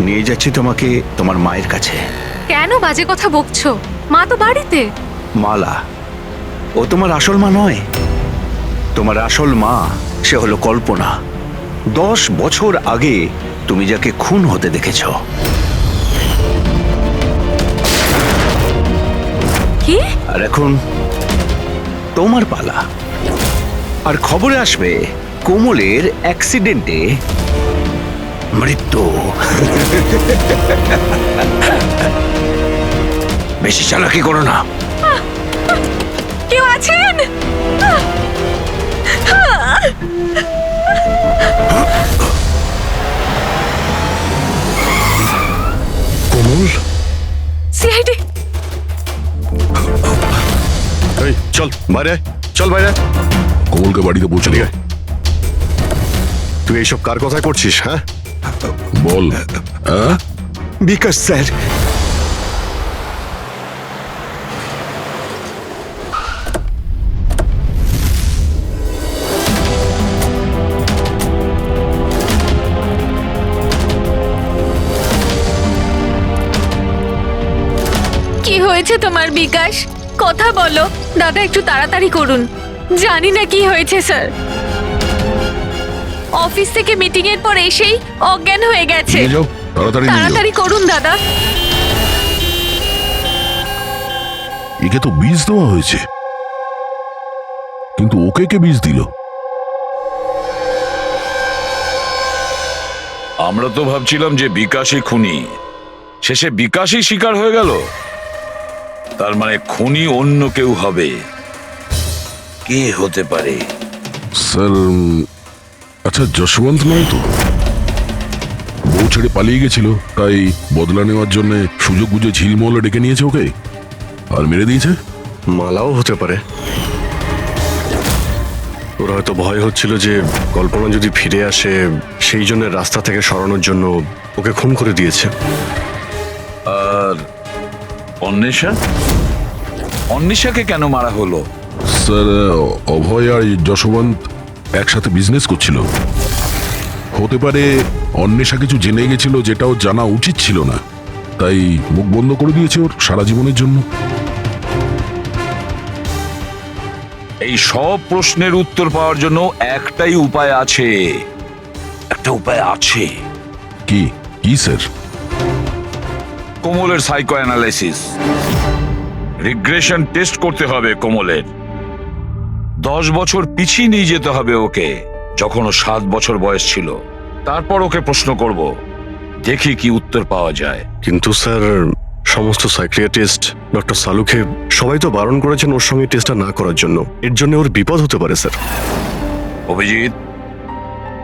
নিয়ে যাচ্ছি তোমাকে তোমার মায়ের কাছে। কেন বাজে কথা বকছো? মা তো বাড়িতে। মালা, ও তোমার আসল মা নয়। তোমার আসল মা সে হলো কল্পনা। 10 বছর আগে তুমি যাকে খুন হতে দেখেছ। কি? আর এখন তোমার পালা। আর খবরে আসবে কোমলের অ্যাক্সিডেন্টে মৃত্যু। বেশি চালাকি করো না। কেউ আছেন? কোমল, সিআইডি। এই চল বাইরে আয়, চল বাইরে আয়। কোমলকে বাড়িতে পৌঁছে দিয়ে তুই এইসব কার কথায় করছিস? হ্যাঁ, বল। হ্যাঁ, বিকাশ স্যার, কি হয়েছে তোমার বিকাশ? কথা বলো দাদা, একটু তাড়াতাড়ি করুন। জানি না কি হয়েছে স্যার। অফিস থেকে মিটিং এর পর এসেই অজ্ঞান হয়ে গেছে। নিয়ে যাও, তাড়াতাড়ি নিয়ে যাও। তাড়াতাড়ি করুন দাদা। একে তো বীজ দেওয়া হয়েছে, কিন্তু ওকে কে বীজ দিল? আমরা তো ভাবছিলাম যে বিকাশই খুনি, শেষে বিকাশই শিকার হয়ে গেল। তার মানে খুনি অন্য কেউ হবে। কে হতে পারে? স্যার, আচ্ছা যশবন্ত নয় তো? বউ ছেড়ে পালিয়ে গেছিল, তাই বদলা নেওয়ার জন্য সুযোগ বুঝে ঝিলমহলে ডেকে নিয়েছে ওকে আর মেরে দিয়েছে। মালাও হতে পারে। ওর হয়তো ভয় হচ্ছিল যে কল্পনা যদি ফিরে আসে, সেই জন্য রাস্তা থেকে সরানোর জন্য ওকে খুন করে দিয়েছে। আর অন্বেষা? অন্বেষাকে কেন মারা হলো? স্যার, অভয় আর যশবন্ত একসাথে বিজনেস করছিল। হতে পারে অন্বেষা কিছু জেনে গেছিল যেটা ওর জানা উচিত ছিল না, তাই মুখ বন্ধ করে দিয়েছে ওর সারা জীবনের জন্য। এই সব প্রশ্নের উত্তর পাওয়ার জন্য একটাই উপায় আছে। একটা উপায় আছে। কি কি স্যার? কোমলের সাইকো অ্যানালাইসিস, রিগ্রেশন টেস্ট করতে হবে কোমলের। 10 বছর পিছিয়ে নিয়ে যেতে হবে ওকে, যখন ও 7 বছর বয়স ছিল। তারপর ওকে প্রশ্ন করব, দেখি কি উত্তর পাওয়া যায়। কিন্তু স্যার, সমস্ত সাইকিয়াট্রিস্ট, ডক্টর সালুকে সবাই তো বারণ করেছেন ওর সঙ্গে টেস্টটা না করার জন্য। এর জন্য ওর বিপদ হতে পারে স্যার। অভিজিৎ,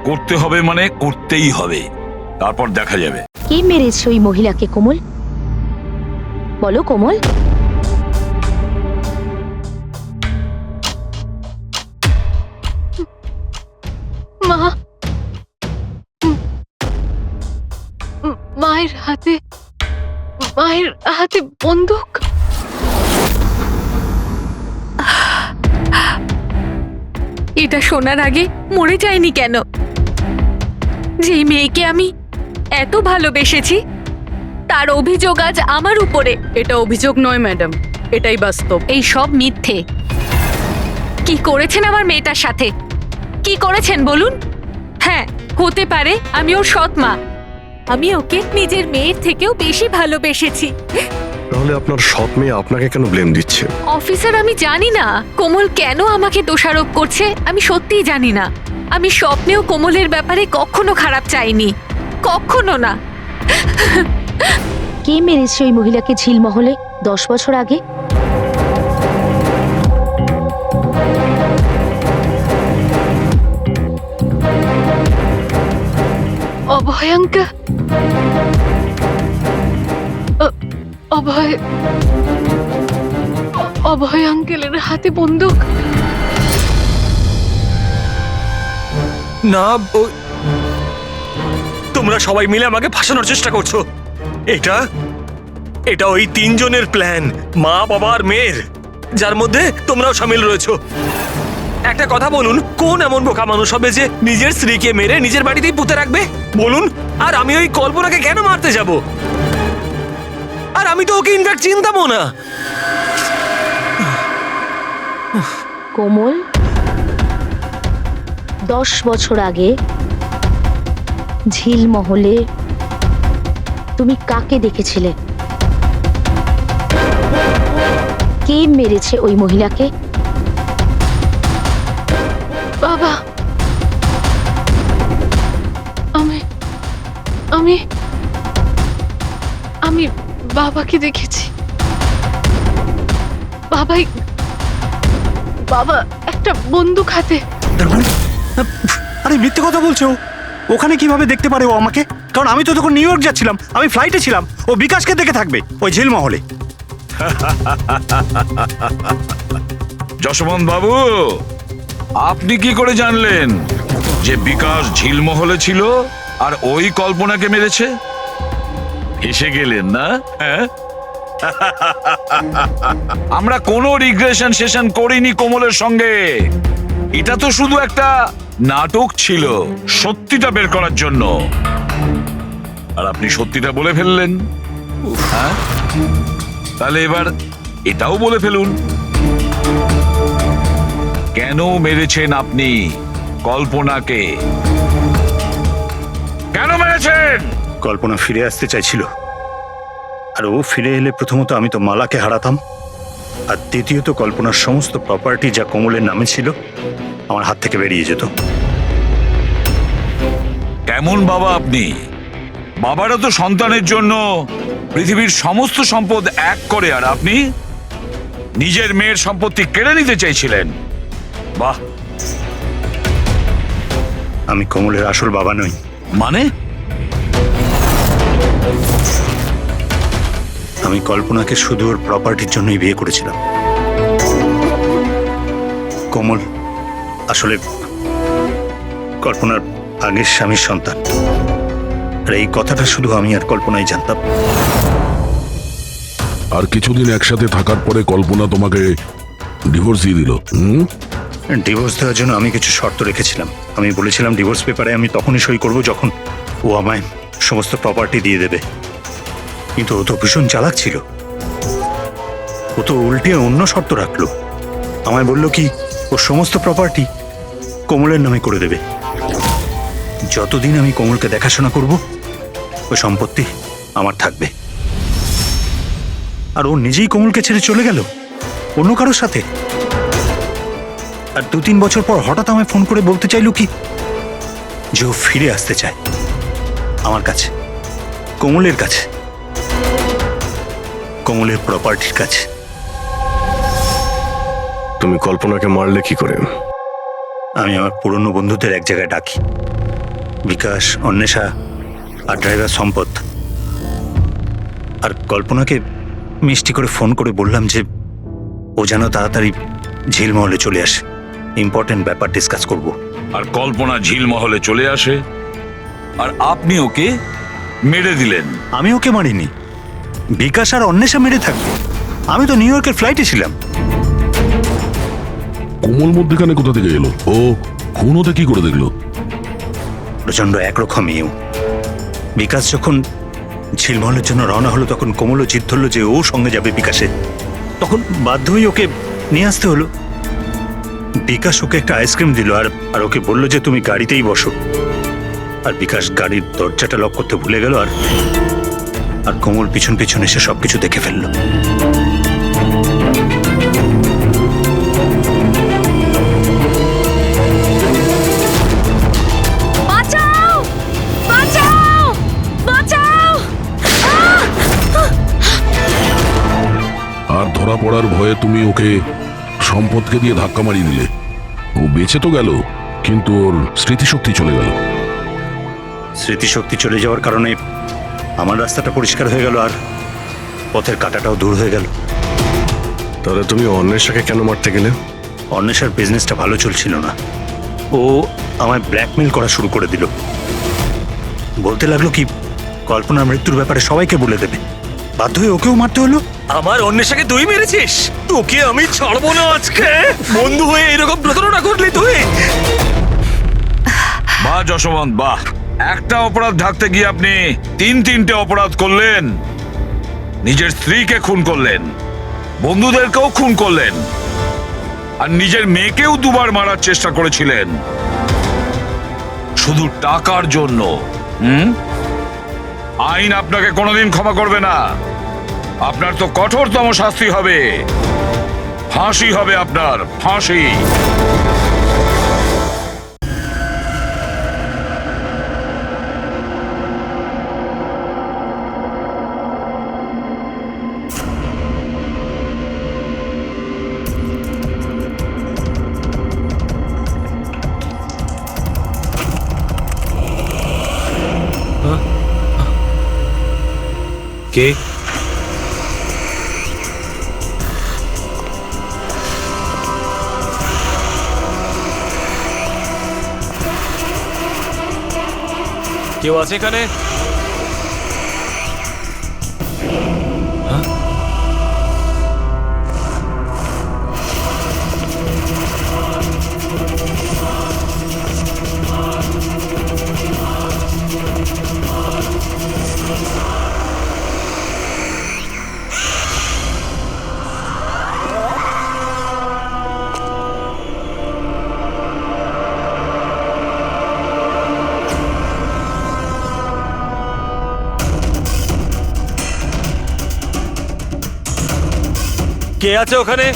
করতে হবে মানে করতেই হবে, তারপর দেখা যাবে। কে মেরেছে ওই মহিলাকে কোমল? বলো কোমল। মা, মায়ের হাতে বন্দুক। এটা শোনার আগে মরে যায়নি কেন? যেই মেয়েকে আমি এত ভালোবেসেছি, তার অভিযোগ আজ আমার উপরে। এটা অভিযোগ নয় ম্যাডাম, এটাই বাস্তব। এই সব মিথ্যে। কি করেছেন আমার মেয়েটার সাথে? কি করেছেন বলুন? হ্যাঁ, হতে পারে আমি ওর সৎ মা, আমি ওকে নিজের মেয়ের থেকেও বেশি ভালোবেসেছি। তাহলে আপনার সৎ মেয়ে আপনাকে কেন ব্লেম দিচ্ছে? অফিসার, আমি জানি না কোমল কেন আমাকে দোষারোপ করছে। আমি সত্যিই জানি না। আমি স্বপ্নেও কোমলের ব্যাপারে কখনো খারাপ চাইনি, কখনো না। কে মেরেছে ওই মহিলাকে ঝিলমহলে 10 বছর আগে? অভয়াঙ্কা, অভয় আঙ্কেলের হাতে বন্দুক। না, তোমরা সবাই মিলে আমাকে ফাঁসানোর চেষ্টা করছো। এটা এটা ওই 3 জনের প্ল্যান, মা, বাবা আর মেয়ের, যার মধ্যে তোমরাও সামিল রয়েছো। একটা কথা বলুন, কোন এমন বোকা মানুষ হবে যে নিজের স্ত্রীকে মেরে নিজের বাড়িতেই পুঁতে রাখবে বলুন? আর আমি ওই কল্পনাকে কেন মারতে যাব? আর আমি তো ওকে ইনফ্যাক্ট চিনতামও না। কোমল 10 বছর আগে ঝিলমহলে তুমি কাকে দেখেছিলে? কে মেরেছে ওই মহিলাকে? বাবা, আমি আমি আমি বাবাকে দেখেছি। বাবা একটা বন্দুক হাতে। আরে মিথ্যে কথা বলছো। ওখানে কিভাবে দেখতে পারে ও আমাকে? কারণ আমি তো তখন নিউ ইয়র্ক যাচ্ছিলাম, আমি ফ্লাইটে ছিলাম। ও বিকাশকে দেখে থাকবে ওই ঝিলমহলে। যশবন্ত বাবু, আপনি কি করে জানলেন যে বিকাশ ঝিলমহলে ছিল আর ওই কল্পনাকে মেরেছে? এসে গেলেন না? হ্যাঁ, আমরা কোনো রিগ্রেশন সেশন করিনি কোমলের সঙ্গে। এটা তো শুধু একটা নাটক ছিল সত্যিটা বের করার জন্য। আর আপনি সত্যিটা বলে ফেললেন। হ্যাঁ, তাহলে এবার এটাও বলে ফেলুন, কেন মেরেছেন আপনি কল্পনাকে? কেন মেরেছেন? কল্পনা ফিরে আসতে চাইছিল, আর ও ফিরে এলে প্রথমত আমি তো মালাকে হারাতাম, আর দ্বিতীয়ত কল্পনার সমস্ত প্রপার্টি যা কোমলের নামে ছিল আমার হাত থেকে বেরিয়ে যেত। কেমন বাবা আপনি? বাবারা তো সন্তানের জন্য পৃথিবীর সমস্ত সম্পদ এক করে, আর আপনি নিজের মেয়ের সম্পত্তি কেড়ে নিতে চাইছিলেন। বাহ! আমি কোমলের আসল বাবা নই। মানে? আমি কল্পনাকে শুধু ওর প্রপার্টির জন্যই বিয়ে করেছিলাম। কোমল আসলে কল্পনার আগের স্বামীর সন্তান, আর এই কথাটা শুধু আমি আর কল্পনাই জানতাম। আর কিছুদিন একসাথে থাকার পরে কল্পনা তোমাকে ডিভোর্স দিয়ে দিল। ডিভোর্স দেওয়ার জন্য আমি কিছু শর্ত রেখেছিলাম। আমি বলেছিলাম ডিভোর্স পেপারে আমি তখনই সই করব যখন ও আমায় সমস্ত প্রপার্টি দিয়ে দেবে। কিন্তু ও তো ভীষণ চালাক ছিল। ও তো উল্টে অন্য শর্ত রাখলো। আমায় বলল কি ও সমস্ত প্রপার্টি কোমলের নামে করে দেবে। যতদিন আমি কোমলকে দেখাশোনা করব ওই সম্পত্তি আমার থাকবে। আর ও নিজেই কোমলকে ছেড়ে চলে গেল অন্য কারোর সাথে। আর 2-3 বছর পর হঠাৎ আমায় ফোন করে বলতে চাইল কি যে ও ফিরে আসতে চায় আমার কাছে, কোমলের কাছে, কোমলের প্রপার্টির কাছে। তুমি কল্পনাকে মারলে কি করে? আমি আমার পুরনো বন্ধুদের এক জায়গায় ডাকি, বিকাশ, অন্বেষা আর ড্রাইভার সম্পদ। আর কল্পনাকে মিষ্টি করে ফোন করে বললাম যে ও যেন তাড়াতাড়ি ঝিলমহলে চলে আসে, ইম্পর্টেন্ট ব্যাপার ডিসকাস করব। আর কল্পনা ঝিলমহলে চলে আসে, আর আপনি ওকে মেরে দিলেন। আমি ওকে মারিনি, বিকাশ আর অন্বেষা মেরে থাকবে। আমি তো নিউ ইয়র্কের ফ্লাইটে ছিলাম। কোমল মধ্যখানে কোথা থেকে এলো? ও খুন হতে কি করে দেখলো? প্রচন্ড একরকমইও। বিকাশ যখন ঝিলমহলের জন্য রওনা হলো তখন কোমলও জিদ ধরলো যে ও সঙ্গে যাবে বিকাশে। তখন বাধ্য হয়ে ওকে নিয়ে আসতে হলো। বিকাশ ওকে একটা আইসক্রিম দিল আর ওকে বললো যে তুমি গাড়িতেই বসো, আর বিকাশ গাড়ির দরজাটা লক করতে ভুলে গেল, আর আর কোমল পিছন পিছন এসে সবকিছু দেখে ফেললো। বাঁচাও বাঁচাও বাঁচাও! আর ধরা পড়ার ভয়ে তুমি ওকে সম্পদকে দিয়ে ধাক্কা মারিয়ে দিলে। ও বেঁচে তো গেল, কিন্তু ওর স্মৃতিশক্তি চলে গেল। স্মৃতিশক্তি চলে যাওয়ার কারণে আমার রাস্তাটা পরিষ্কার হয়ে গেল, আর পথের কাঁটাটাও দূর হয়ে গেল। তাহলে তুমি অন্বেষাকে কেন মারতে গেলে? অন্বেষার বিজনেসটা ভালো চলছিল না, ও আমায় ব্ল্যাকমেল করা শুরু করে দিল। বলতে লাগলো কি কল্পনার মৃত্যুর ব্যাপারে সবাইকে বলে দেবে। বাধ্য হয়ে ওকেও মারতে হলো। আমার অন্বেষাকে তুই মেরেছিস? তোকে আমি ছাড়বো না আজকে। বন্ধু হয়ে এরকম প্রতারণা করলি তুই? বাহ যশবন্ত, বাহ! একটা অপরাধ ঢাকতে গিয়ে আপনি তিনটে অপরাধ করলেন। নিজের স্ত্রীকে খুন করলেন, বন্ধুদেরকেও খুন করলেন, আর নিজের মেয়েকেও দুবার মারার চেষ্টা করেছিলেন শুধু টাকার জন্য। আইন আপনাকে কোনোদিন ক্ষমা করবে না। আপনার তো কঠোরতম শাস্তি হবে, ফাঁসি হবে আপনার, ফাঁসি। কে? কেউ আছে এখানে? কে আছে ওখানে?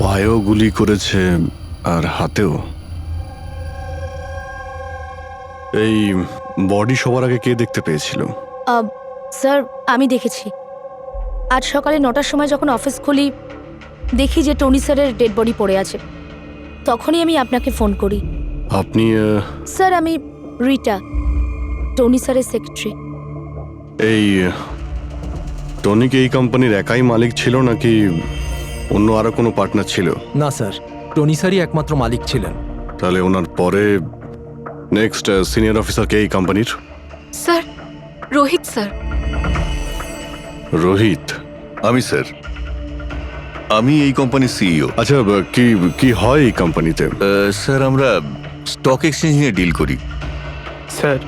পায়েও গুলি করেছে আর হাতেও। এই বডি সবার আগে কে দেখতে পেয়েছিল? স্যার আমি দেখেছি। আজ সকালে 9টার সময় যখন অফিস খুলি দেখি যে টনি স্যারের ডেড বডি পড়ে আছে, তখনই আমি আপনাকে ফোন করি। আপনি স্যার আমি রিটা, টনি স্যারের সেক্রেটারি। এই টনি কি এই কোম্পানির একাই মালিক ছিল নাকি অন্য আরো কোনো পার্টনার ছিল? না স্যার, টনি স্যারই একমাত্র মালিক ছিলেন। তাহলে ওনার পরে নেক্সট সিনিয়র অফিসার কে এই কোম্পানির? Sir, Rohit sir. রোহিত? আমি স্যার, আমি এই কোম্পানির সিইও। আচ্ছা, কি কি হয় এই কোম্পানিতে? স্যার আমরা স্টক এক্সচেঞ্জ নিয়ে ডিল করি। স্যার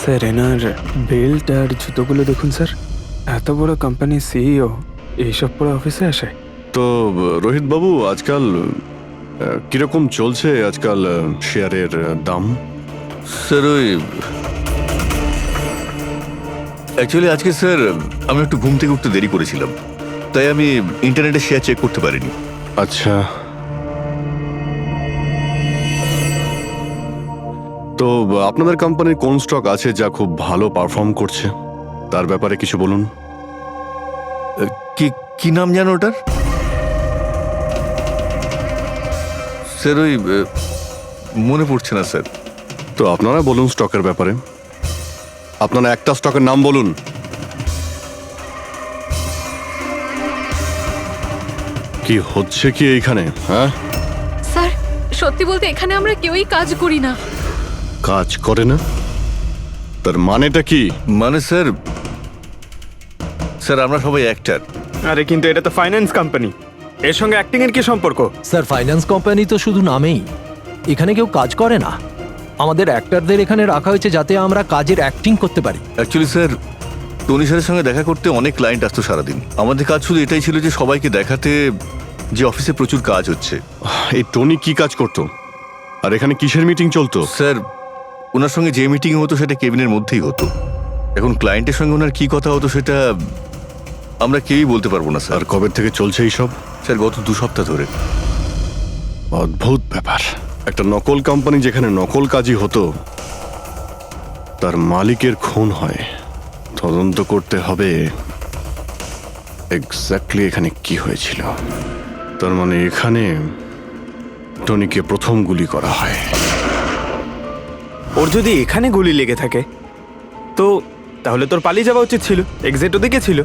স্যার এনার বেল্ট আর জুতোগুলো দেখুন স্যার, এত বড় কোম্পানির সিইও এইসব পরে অফিসে আসে? তো রোহিত বাবু, আজকাল কিরকম চলছে আজকাল শেয়ারের দাম? স্যার ওই অ্যাকচুয়ালি আজকে স্যার আমি একটু ঘুম থেকে উঠতে দেরি করেছিলাম, তাই আমি ইন্টারনেটে শেয়ার চেক করতে পারিনি। আচ্ছা, তো আপনাদের কোম্পানির কোন স্টক আছে যা খুব ভালো পারফর্ম করছে, তার ব্যাপারে কিছু বলুন। কি কি নাম জানো ওটার? স্যার ওই মনে পড়ছে না স্যার। তো আপনারা বলুন স্টকের ব্যাপারে, আপনারা একটা স্টকের নাম বলুন। কি হচ্ছে কি এইখানে? হ্যাঁ স্যার, সত্যি বলতে এখানে আমরা কেউই কাজ করি না। কাজ করে না? তার মানেটা কি? মানে স্যার, স্যার আমরা সবাই অ্যাক্টর। আরে কিন্তু এটা তো ফাইন্যান্স কোম্পানি, এর সঙ্গে অ্যাক্টিং এর কি সম্পর্ক? স্যার, ফাইন্যান্স কোম্পানি তো শুধু নামেই, এখানে কেউ কাজ করে না। আমাদের অ্যাক্টরদের এখানে রাখা হয়েছে যাতে আমরা কাজের অ্যাক্টিং করতে পারি। অ্যাকচুয়ালি স্যার, টনি স্যারের সঙ্গে দেখা করতে অনেক ক্লায়েন্ট আসতো সারাদিন। আমাদের কাজ শুধু এটাই ছিল যে সবাইকে দেখাতে যে অফিসে প্রচুর কাজ হচ্ছে। এই টনি কি কাজ করতো আর এখানে কিসের মিটিং চলতো? স্যার, ওনার সঙ্গে যে মিটিং হতো সেটা কেবিনের মধ্যেই হতো। এখন ক্লায়েন্টের সঙ্গে ওনার কি কথা হতো সেটা আমরা কেউই বলতে পারবো না স্যার। আর কবে থেকে চলছে এইসব? স্যার গত 2 সপ্তাহ ধরে। অদ্ভুত ব্যাপার, একটা নকল কোম্পানি যেখানে নকল কাজই হতো তার মালিকের খুন হয়। তদন্ত করতে হবে এক্স্যাক্টলি এখানে কি হয়েছিল। তার মানে এখানে টনিকে প্রথম গুলি করা হয়। ওর যদি এখানে গুলি লেগে থাকে তো তাহলে তোর পালিয়ে যাওয়া উচিত ছিল, এক্সিট ওদিকে ছিল,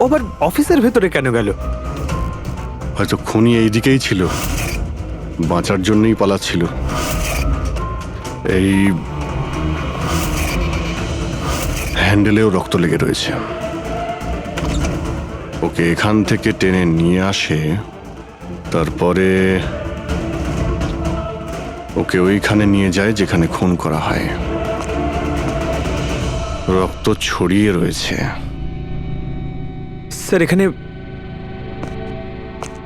ও আবার অফিসের ভেতরে কেন গেল? হয়তো খুনি এইদিকেই ছিল, বাঁচার জন্যই পালাচ্ছিল। এই হ্যান্ডেলেও রক্ত লেগে রয়েছে। ওকে এখান থেকে টেনে নিয়ে আসে, তারপরে ওকে ওইখানে নিয়ে যায় যেখানে খুন করা হয়। রক্ত ছড়িয়ে রয়েছে। স্যার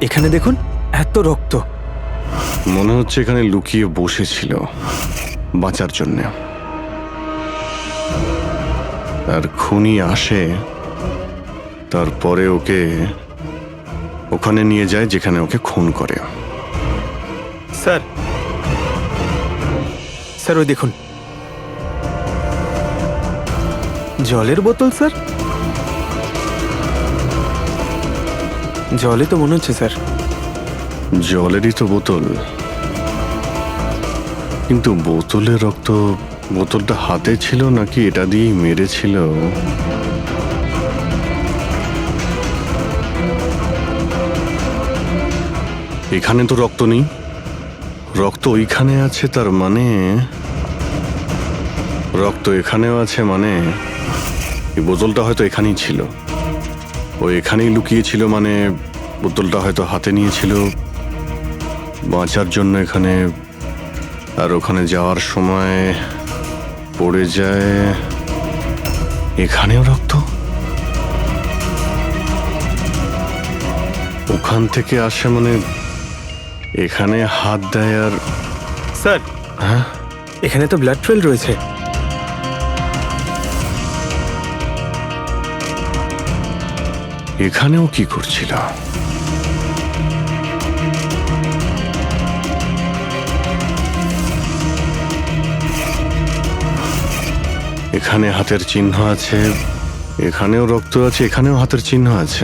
এখানে দেখুন, এত রক্ত। মনে হচ্ছে এখানে লুকিয়ে বসেছিল বাঁচার জন্য। আর খুনি আসে, তারপরে ওকে ওখানে নিয়ে যায় যেখানে ওকে খুন করে। স্যার ওই দেখুন, জলের বোতল। স্যার জলে তো মনে হচ্ছে স্যার। জলেরই তো বোতল, কিন্তু বোতলের রক্ত, বোতলটা হাতে ছিল নাকি এটা দিয়েই মেরেছিল? এখানে তো রক্ত নেই, রক্ত ওইখানে আছে। তার মানে রক্ত এখানেও আছে, মানে এই বোতলটা হয়তো এখানেই ছিল। ও এখানেই লুকিয়েছিল, মানে বোতলটা হয়তো হাতে নিয়েছিল বাঁচার জন্য এখানে, আর ওখানে যাওয়ার সময় পড়ে যায়। এখানেও রক্ত, ওখান থেকে আসে, মানে এখানে হাত দেয়। আর স্যার হ্যাঁ, এখানে তো ব্লাড ট্রেল রয়েছে। এখানেও কি করছিল? এখানে হাতের চিহ্ন আছে, এখানেও রক্ত আছে, এখানেও হাতের চিহ্ন আছে।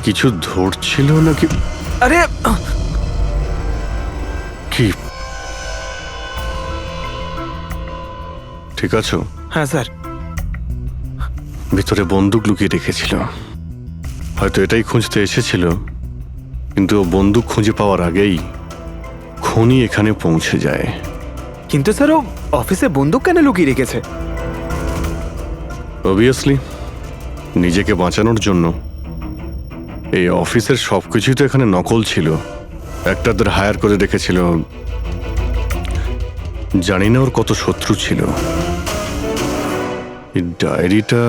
কিছু ধরছিল নাকি? আরে কি ঠিক আছো? হ্যাঁ স্যার। ভিতরে বন্দুক লুকিয়ে রেখেছিল, হয়তো এটাই খুঁজতে এসেছিল, কিন্তু ও বন্দুক খুঁজে পাওয়ার আগেই খুনি এখানে পৌঁছে যায়। কিন্তু স্যার ও অফিসে বন্দুক কেন লুকিয়ে রেখেছে? অবভিয়াসলি নিজেকে বাঁচানোর জন্য। এই অফিসের সবকিছুই তো এখানে নকল ছিল, একটাদের হায়ার করে রেখেছিল। জানি না ওর কত শত্রু ছিল। এই ডায়েরিটা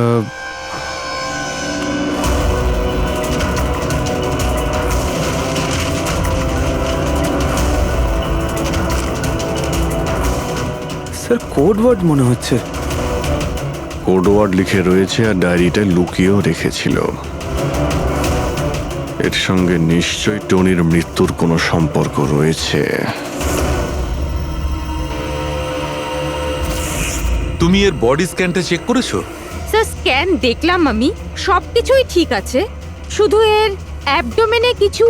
স্যার কোড ওয়ার্ড মনে হচ্ছে। কোড ওয়ার্ড লিখে রয়েছে আর ডায়েরিটা লুকিয়েও রেখেছিল। এর সঙ্গে নিশ্চয়ই টনির মৃত্যুর কোনো সম্পর্ক রয়েছে। তুমি এর বডি স্ক্যানটা চেক করেছো? স্যার স্ক্যান দেখলাম আমি, সবকিছুই ঠিক আছে, শুধু এর অ্যাবডোমেনে কিছু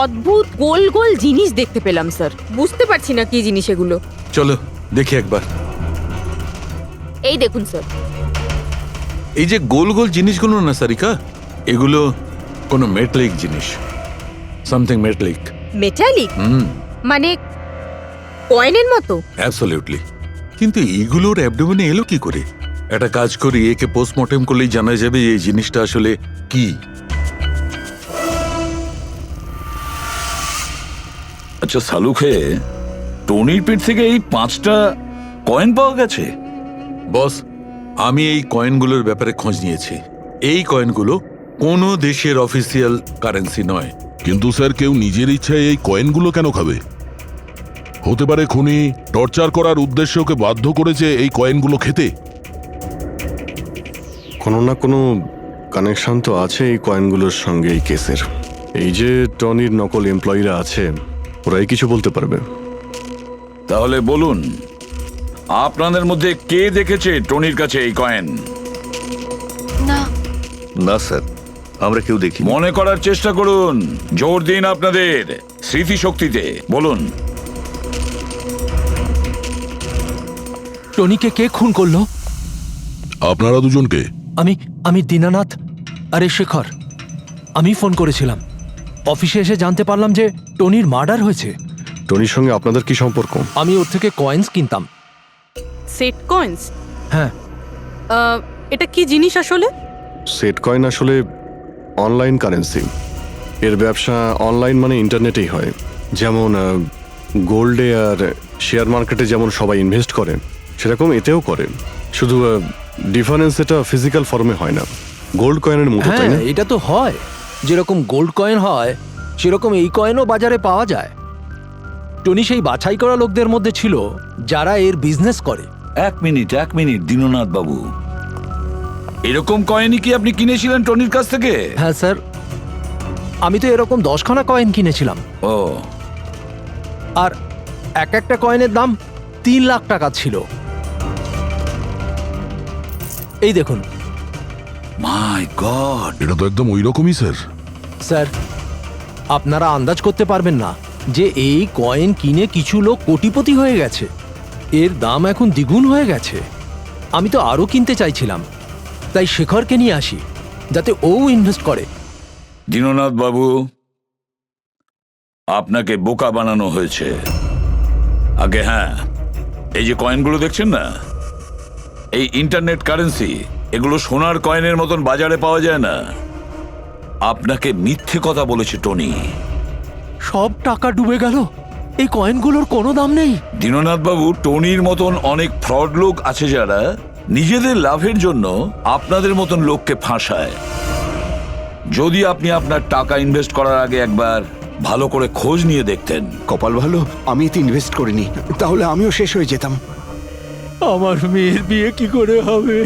অদ্ভুত গোল গোল জিনিস দেখতে পেলাম স্যার। বুঝতে পারছি না কি জিনিস এগুলো। চলো দেখি একবার। এই দেখুন স্যার। এই যে গোল গোল জিনিসগুলো না সারিকা, এগুলো কোনো মেটালিক জিনিস, সামথিং মেটালিক। মেটালিক? মানে কয়েনের মতো? অ্যাবসলিউটলি। কিন্তু এইগুলোর অ্যাবডোমেনে এলো কি করে? একটা কাজ করি, একে পোস্টমর্টেম করলেই জানা যাবে এই জিনিসটা আসলে কি। আচ্ছা সালুখে, টনির পেট থেকে এই 5টা কয়েন পাওয়া গেছে? বস, আমি এই কয়েনগুলোর ব্যাপারে খোঁজ নিয়েছি। এই কয়েনগুলো কোনো দেশের অফিসিয়াল কারেন্সি নয়। কিন্তু স্যার, কেউ নিজের ইচ্ছায় এই কয়েনগুলো কেন খাবে? হতে পারে খুনি টর্চার করার উদ্দেশ্যে ওকে বাধ্য করেছে এই কয়েনগুলো খেতে। কোনো না কোনো কানেকশন তো আছে এই কয়েনগুলোর সঙ্গে এই কেসের। এই যে টনির নকল এমপ্লয়িরা আছে, ওরাই কিছু বলতে পারবে। তাহলে বলুন, আপনাদের মধ্যে কে দেখেছে টনির কাছে এই কয়েন? না না স্যার, আমরা কেউ দেখি। মনে করার চেষ্টা করুন, জোর দিন আপনাদের স্মৃতিশক্তিতে। বলুন। টনিকে কে খুন করলো? আপনারা দুজনকে? আমি দীনানাথ আরে শেখর। আমি ফোন করেছিলাম। অফিসে এসে জানতে পারলাম যে টনির মার্ডার হয়েছে। টনির সঙ্গে আপনাদের কি সম্পর্ক? আমি ওর থেকে কয়েন্স কিনতাম। Set coins? হ্যাঁ। এটা কি জিনিস আসলে? সেট কয়েন আসলে অনলাইন কারেন্সি। এর ব্যবসা অনলাইন মানে ইন্টারনেটেই হয়। যেমন গোল্ডে আর শেয়ার মার্কেটে যেমন সবাই ইনভেস্ট করে, সেরকম এতেও করে। শুধু ডিফারেন্স এটা ফিজিক্যাল ফর্মে হয় না, গোল্ড কয়েনের মতো, তাই না? এটা তো হয়। যেরকম গোল্ড কয়েন হয় সেরকম এই কয়েনও বাজারে পাওয়া যায়। টনি সেই বাছাই করা লোকদের মধ্যে ছিল যারা এর বিজনেস করে। এক মিনিট দীননাথ বাবু, এরকম কয়েনই কি আপনি কিনেছিলেন টনির কাছ থেকে? হ্যাঁ স্যার, আমি তো এরকম 10খানা কয়েন কিনেছিলাম। ও, আর একটা কয়েনের দাম 3 লাখ টাকা ছিল। এই দেখুন। মাই গড, এটা তো একদম ওই রকমই স্যার। স্যার, আপনারা আন্দাজ করতে পারবেন না যে এই কয়েন কিনে কিছু লোক কোটিপতি হয়ে গেছে। এর দাম এখন দ্বিগুণ হয়ে গেছে। আমি তো আরও কিনতে চাইছিলাম, তাই শেখরকে নিয়ে আসি যাতে ও ইনভেস্ট করে। দীননাথ বাবু, আপনাকে বোকা বানানো হয়েছে। আগে হ্যাঁ, এই যে কয়েনগুলো দেখছেন না, এই ইন্টারনেট কারেন্সি, এগুলো সোনার কয়েনের মতন বাজারে পাওয়া যায় না। আপনাকে মিথ্যে কথা বলেছে টনি। সব টাকা ডুবে গেল, এই কয়েনগুলোর কোনো দাম নেই। দীননাথ বাবু, টনির মতন অনেক ফ্রড লোক আছে যারা নিজেদের লাভের জন্য আপনাদের মতন লোককে ফাঁসায়। যদি আপনি আপনার টাকা ইনভেস্ট করার আগে একবার ভালো করে খোঁজ নিয়ে দেখতেন। কপাল ভালো আমি এতে ইনভেস্ট করিনি, তাহলে আমিও শেষ হয়ে যেতাম। আমার মেয়ের বিয়ে কি করে হবে?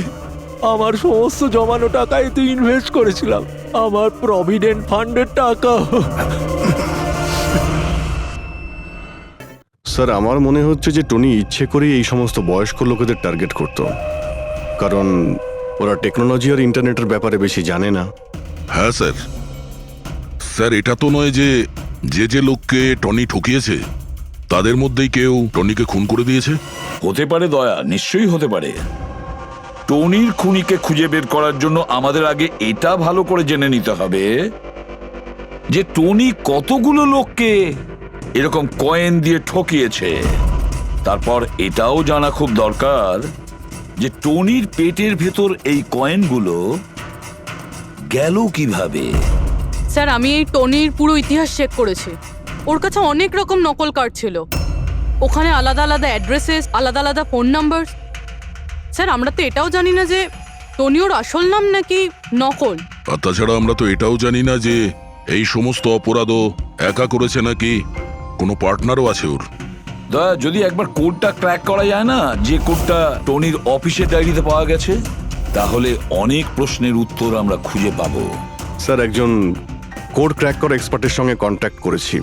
আমার সমস্ত জমানো টাকা এতে ইনভেস্ট করেছিলাম, আমার প্রভিডেন্ট ফান্ডের টাকা। স্যার, আমার মনে হচ্ছে যে টনি ইচ্ছে করেই এই সমস্ত বয়স্ক লোকেদের টার্গেট করত, কারণ ওরা টেকনোলজি আর ইন্টারনেটের ব্যাপারে বেশি জানে না। হ্যাঁ স্যার। স্যার, এটা তো নয় যে যে লোককে টনি ঠকিয়েছে তাদের মধ্যেই কেউ টনিকে খুন করে দিয়েছে? হতে পারে দয়া, নিশ্চয়ই হতে পারে। টনির খুনিকে খুঁজে বের করার জন্য আমাদের আগে এটা ভালো করে জেনে নিতে হবে যে টনি কতগুলো লোককে এরকম কয়েন দিয়ে ঠকিয়েছে। তারপর এটাও জানা খুব দরকার যে টনির পেটের ভেতর এই কয়েনগুলো গেল কিভাবে। স্যার, আমি এই টনির পুরো ইতিহাস চেক করেছি। ওর কাছে অনেক রকম নকল কার্ড ছিল, ওখানে আলাদা আলাদা অ্যাড্রেসেস, আলাদা আলাদা ফোন নাম্বার। স্যার আমরা তো এটাও জানি না যে টনি ওর আসল নাম নাকি নকল। আর তাছাড়া আমরা তো এটাও জানি না যে এই সমস্ত অপরাধও একা করেছে নাকি কোনো পার্টনারও আছে ওর। দয়া, যদি একবার কোডটা ক্র্যাক করা যায় না, যে কোডটা টনির অফিসের ডায়েরিতে পাওয়া গেছে, তাহলে অনেক প্রশ্নের উত্তর আমরা খুঁজে পাবো। স্যার, একজন কোড ক্র্যাক করা এক্সপার্টের সঙ্গে কন্ট্যাক্ট করেছি,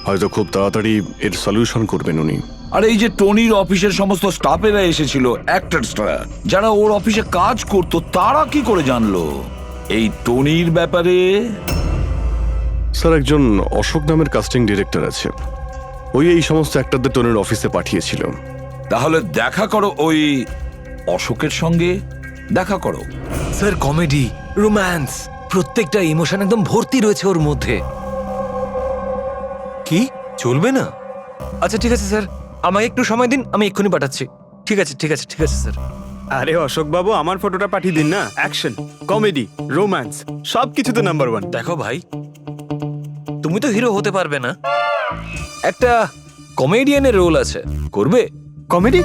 হয়তো খুব তাড়াতাড়ি এর সলিউশন করবেন উনি। আর এই যে টনির অফিসের সমস্ত স্টাফেরা এসেছিল, অ্যাক্টরসরা যারা ওর অফিসে কাজ করতো, তারা কি করে জানলো এই টনির ব্যাপারে? স্যার, একজন অশোক নামের কাস্টিং ডিরেক্টর আছে, ওই এই সমস্ত অ্যাক্টরদের টনির অফিসে পাঠিয়েছিল। তাহলে দেখা করো ওই অশোকের সঙ্গে, দেখা করো। স্যার, কমেডি, রোম্যান্স, প্রত্যেকটা ইমোশন একদম ভর্তি রয়েছে ওর মধ্যে। কি চলবে না? আচ্ছা ঠিক আছে স্যার, আমাকে একটু সময় দিন, আমি এক্ষুনি পাঠাচ্ছি। ঠিক আছে ঠিক আছে ঠিক আছে স্যার। আরে অশোক বাবু, আমার ফটোটা পাঠিয়ে দিন না। অ্যাকশন, কমেডি, রোম্যান্স সব কিছুতে নাম্বার 1। দেখো ভাই, তুমি তো হিরো হতে পারবে না, একটা কমেডিয়ানের রোল আছে, করবে? কমেডি?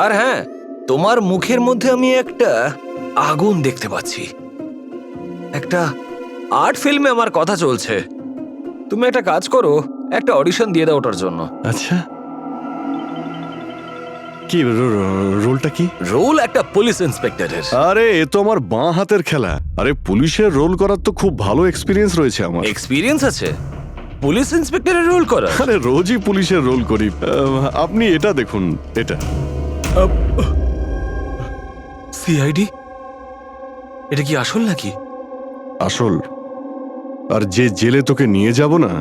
আর হ্যাঁ, তোমার মুখের মধ্যে আমি একটা আগুন দেখতে পাচ্ছি। একটা আর্ট ফিল্মে আমার কথা চলছে, তুমি একটা কাজ করো, একটা অডিশন দিয়ে দাও ওটার জন্য। আচ্ছা, কি রোলটা কি? রোল একটা পুলিশ ইন্সপেক্টরের। আরে এ তো আমার বাঁ হাতের খেলা। আরে পুলিশের রোল করার তো খুব ভালো এক্সপিরিয়েন্স রয়েছে আমার। এক্সপিরিয়েন্স আছে পুলিশ ইন্সপেক্টরের রোল করা? আরে রোজই পুলিশের রোল করি। আপনি এটা দেখুন, এটা সিআইডি। এটা কি আসল নাকি? আসল। আর যে জেলে তোকে নিয়ে যাব না,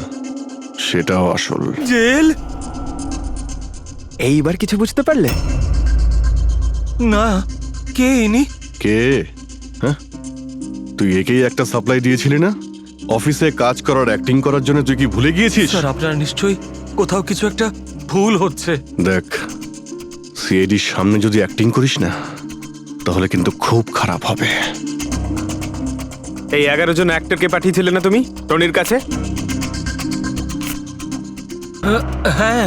সেটাও আসল। জেল? এইবার কিছু বুঝতে পারলে? না, কে ইনি? কে? হ্যাঁ, তুই একেই একটা সাপ্লাই দিয়েছিলি না অফিসে কাজ করার, অ্যাক্টিং করার জন্য? তুই কি ভুলে গিয়েছিস? স্যার, আপনার নিশ্চয়ই কোথাও কিছু একটা ভুল হচ্ছে। দেখ, সিআইডির সামনে যদি অ্যাক্টিং করিস না, তাহলে কিন্তু খুব খারাপ হবে। এই 11 জন অ্যাক্টরকে পাঠিয়েছিলে না তুমি টনির কাছে? হ্যাঁ,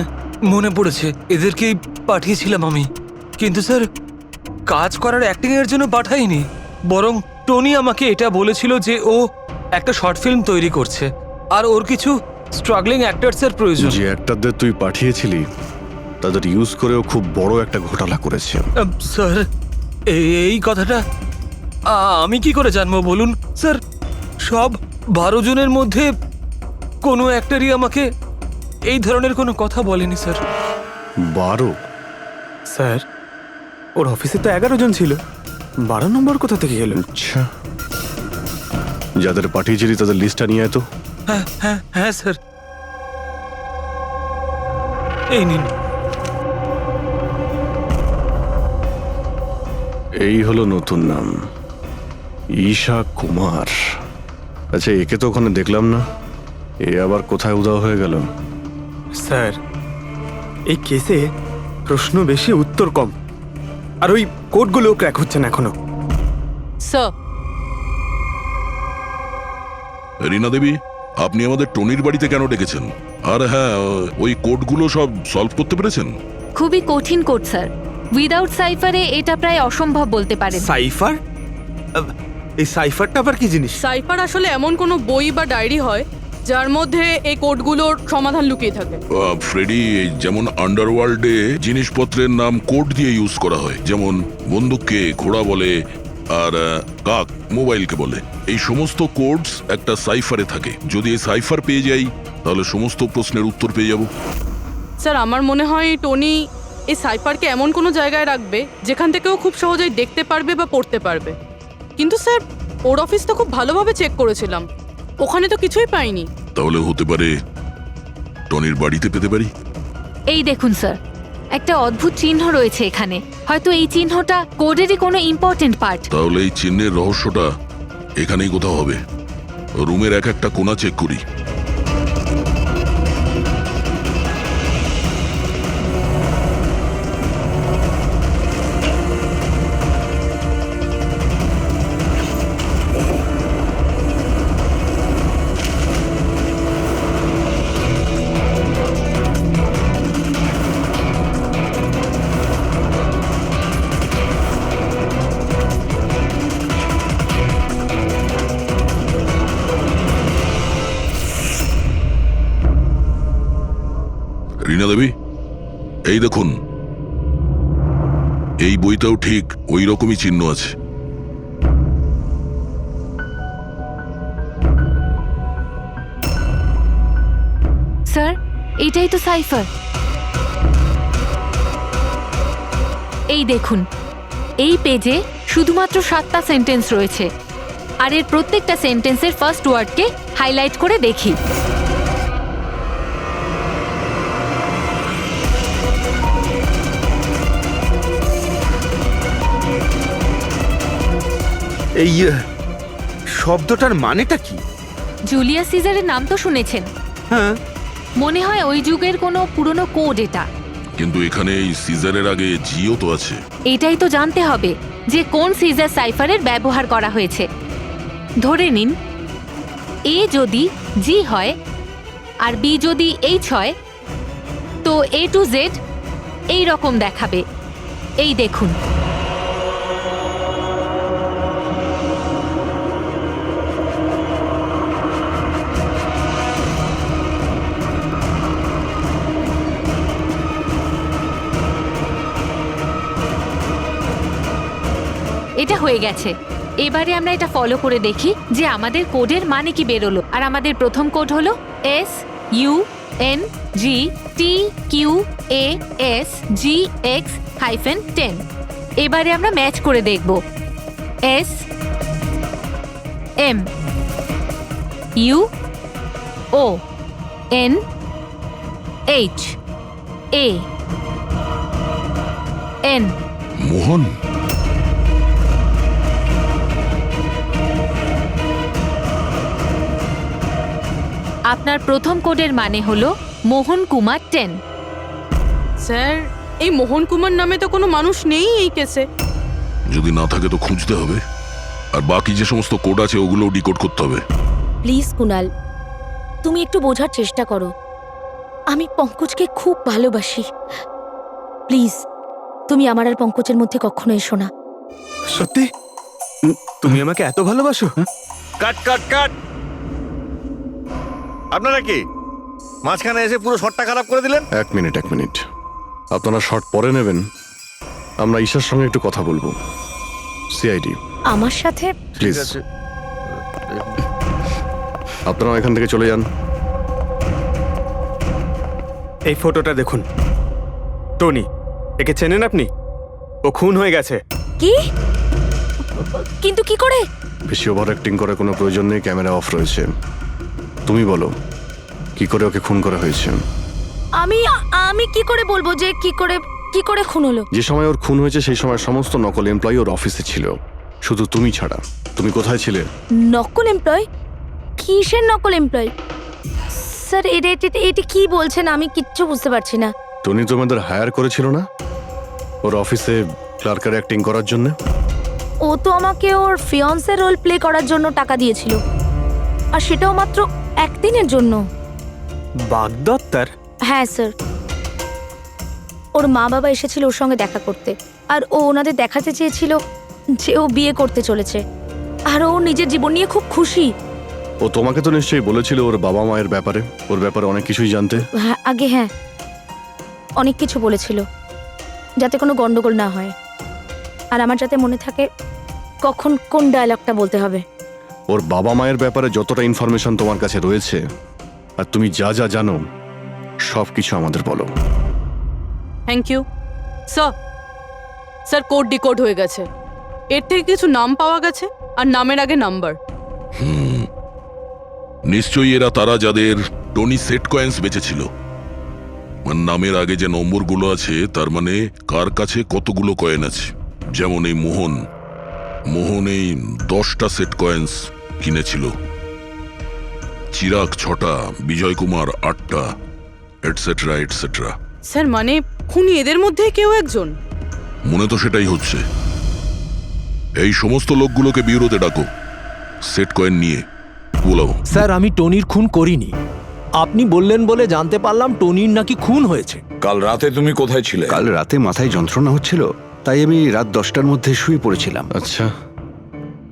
মনে পড়েছে, এদেরকেই পাঠিয়েছিলাম আমি। কিন্তু স্যার, কাজ করার অ্যাক্টিং এর জন্য পাঠাইনি, বরং টনি আমাকে এটা বলেছিল যে ও একটা শর্ট ফিল্ম তৈরি করছে আর ওর কিছু স্ট্রাগলিং অ্যাক্টরসের প্রয়োজন। যে অ্যাক্টরদের তুই পাঠিয়েছিলি, তাদের ইউজ করেও খুব বড় একটা ঘোটালা করেছে। স্যার, এই কথাটা আমি কি করে জানবো বলুন স্যার? সব 12 জনের মধ্যে কোনো অ্যাক্টরই আমাকে এই ধরনের কোনো কথা বলেনি স্যার। 12? স্যার, ওর অফিসে তো 11 জন ছিল, 12 নম্বর কোথা থেকে গেল? আচ্ছা, যাদের পাঠিয়েছিলি তাদের লিস্টটা নিয়ে আয় তো। হ্যাঁ হ্যাঁ হ্যাঁ স্যার, এই নিন। এই হলো নতুন নাম, ঈশা কুমার। আচ্ছা, একে তো ওখানে দেখলাম না, এ আবার কোথায় উধাও হয়ে গেল? স্যার, এই কেসে প্রশ্ন বেশি উত্তর কম, আর ওই কোডগুলো ক্র্যাক হচ্ছে না এখনো। স্যার, রীনা দেবী, আপনি আমাদের টনির বাড়িতে কেন ডেকেছেন? আর হ্যাঁ, ওই কোডগুলো সব সলভ করতে পেরেছেন? খুবই কঠিন কোড স্যার, উইদাউট সাইফারে এটা প্রায় অসম্ভব বলতে পারেন। সাইফার? এই সাইফারটা আবার কি জিনিস? সাইফার আসলে এমন কোনো বই বা ডায়েরি হয় যার মধ্যে এই কোডগুলোর সমাধান লুকিয়ে থাকে। ফ্রেডি, যেমন আন্ডারওয়ার্ল্ডে জিনিসপত্রের নাম কোড দিয়ে ইউজ করা হয়, যেমন বন্দুককে ঘোড়া বলে আর কাক মোবাইলকে বলে। এই সমস্ত কোডস একটা সাইফারে থাকে। যদি এই সাইফার পেয়ে যাই, তাহলে সমস্ত প্রশ্নের উত্তর পেয়ে যাব। স্যার, আমার মনে হয় টনি এই সাইফারকে এমন কোনো জায়গায় রাখবে যেখান থেকে ও খুব সহজেই দেখতে পারবে বা পড়তে পারবে। কিন্তু স্যার, ওর অফিস তো খুব ভালোভাবে চেক করেছিলাম, ওখানে তো কিছুই পাইনি। তাহলে হতে পারে টনির বাড়িতে পেতে পারি। এই দেখুন স্যার, একটা অদ্ভুত চিহ্ন রয়েছে এখানে, হয়তো এই চিহ্নটা কোডেরই কোনো ইম্পর্টেন্ট পার্ট। তাহলে এই চিহ্নের রহস্যটা এখানেই কোথাও হবে। রুমের এক একটা কোণা চেক করি। রীনা দেবী, এই দেখুন, এই বইটাও ঠিক ওই রকমই চিহ্ন আছে। স্যার, এটাই তো সাইফার। এই দেখুন, এই পেজে শুধুমাত্র 7টা সেন্টেন্স রয়েছে, আর এর প্রত্যেকটা সেন্টেন্সের ফার্স্ট ওয়ার্ডকে হাইলাইট করে দেখি। এই শব্দটার মানেটা কি? জুলিয়াস সিজারের নাম তো শুনেছেন? হ্যাঁ। মনে হয় ওই যুগের কোনো পুরনো কোড এটা। কিন্তু এখানে এই সিজারের আগে জিও তো আছে। এটাই তো জানতে হবে যে কোন সিজার সাইফারের ব্যবহার করা হয়েছে। ধরে নিন, এ যদি জি হয় আর বি যদি এইচ হয়, তো এ টু জেড এই রকম দেখাবে। এই দেখুন, এটা হয়ে গেছে। এবারে আমরা এটা ফলো করে দেখি যে আমাদের কোডের মানে কি বেরোলো। আর আমাদের প্রথম কোড হলো SUNGTQAS-GX-10। এবারে আমরা ম্যাচ করে দেখব। SMUONHAN। মোহন, আপনার প্রথম কোডের মানে হলো মোহন কুমার 10। স্যার, এই মোহন কুমার নামে তো কোনো মানুষ নেই এই কেসে। যদি না থাকে তো খুঁজতে হবে, আর বাকি যে সমস্ত কোড আছে ওগুলো ডিকোড করতে হবে। প্লিজ কুনাল, তুমি একটু বোঝার চেষ্টা করো। আমি পঙ্কজকে খুব ভালোবাসি। প্লিজ, তুমি আমার আর পঙ্কজের মধ্যে কখনো এসো না। সত্যি? তুমি আমাকে এত ভালোবাসো? কাট কাট কাট! আপনারা কি মাঝখানে এসে পুরো শটটা খারাপ করে দিলেন? এক মিনিট, আপনারা শর্ট পরে নেবেন, আমরা ঈশার সঙ্গে একটু কথা বলবো। সিআইডি আমার সাথে প্লিজ, আপনারা এখান থেকে চলে যান। এই ফটোটা দেখুন। টনি, একে চেনেন আপনি? ও খুন হয়ে গেছে। কি? কিন্তু কি করে? বেশি ওভার অ্যাক্টিং করার কোনো প্রয়োজন নেই, ক্যামেরা অফ রয়েছে। তুমি বলো, কি করে ওকে খুন করা হয়েছে? আমি কি করে বলবো যে কি করে খুন হলো? যে সময় ওর খুন হয়েছে সেই সময় সমস্ত নকল এমপ্লয়ি ওর অফিসে ছিল, শুধু তুমি ছাড়া। তুমি কোথায় ছিলে? নকল এমপ্লয়? কিসের নকল এমপ্লয়? স্যার, এটা কি বলছেন? আমি কিচ্ছু বুঝতে পারছি না। টনি তোমাদের হায়ার করেছিল না ওর অফিসে ক্লার্কের অ্যাক্টিং করার জন্য? ও তো আমাকে ওর ফিয়ান্সে রোল প্লে করার জন্য টাকা দিয়েছিল, আর সেটাও মাত্র একদিনের জন্য। বাগদত্তার? হ্যাঁ স্যার, ওর মা বাবা এসেছিল ওর সঙ্গে দেখা করতে, আর ও ওনাদের দেখাতে চেয়েছিল যে ও বিয়ে করতে চলেছে, আর ও নিজের জীবন নিয়ে খুব খুশি। ও তোমাকে তো নিশ্চয়ই বলেছিল ওর বাবা মায়ের ব্যাপারে, ওর ব্যাপারে অনেক কিছুই জানতে। হ্যাঁ, হ্যাঁ, অনেক কিছু বলেছিল, যাতে কোনো গন্ডগোল না হয়, আর আমার যাতে মনে থাকে কখন কোন ডায়লগটা বলতে হবে। ওর বাবা মায়ের ব্যাপারে যতটা ইনফরমেশন তোমার কাছে রয়েছে, আর তুমি যা যা জানো সব কিছু আমাদের বলো। Thank you sir. Sir, code decode হয়ে গেছে। এর থেকে কিছু নাম পাওয়া গেছে, আর নামের আগে নাম্বার। নিশ্চয়ই এরা তারা যাদের টনি সেট কয়েন্স বেঁচেছিল। নামের আগে যে নম্বরগুলো আছে তার মানে কার কাছে কতগুলো কয়েন আছে। যেমন এই মোহন এই 10টা সেট কয়েন্স কিনেছিল, চিরাগ 6টা, বিজয় কুমার 8টা, এটসেট্রা এটসেট্রা। স্যার, মানে খুনি এদের মধ্যে কেউ একজন? মনে তো সেটাই হচ্ছে। এই সমস্ত লোকগুলোকে বিউরোতে ডাকো, সেট কয়েন নিয়ে বলাও। স্যার, আমি টনির খুন করিনি। আপনি বললেন বলে জানতে পারলাম টনির নাকি খুন হয়েছে। কাল রাতে তুমি কোথায় ছিলে? কাল রাতে মাথায় যন্ত্রণা হচ্ছিল, তাই আমি রাত 10টার মধ্যে শুয়ে পড়েছিলাম। আচ্ছা,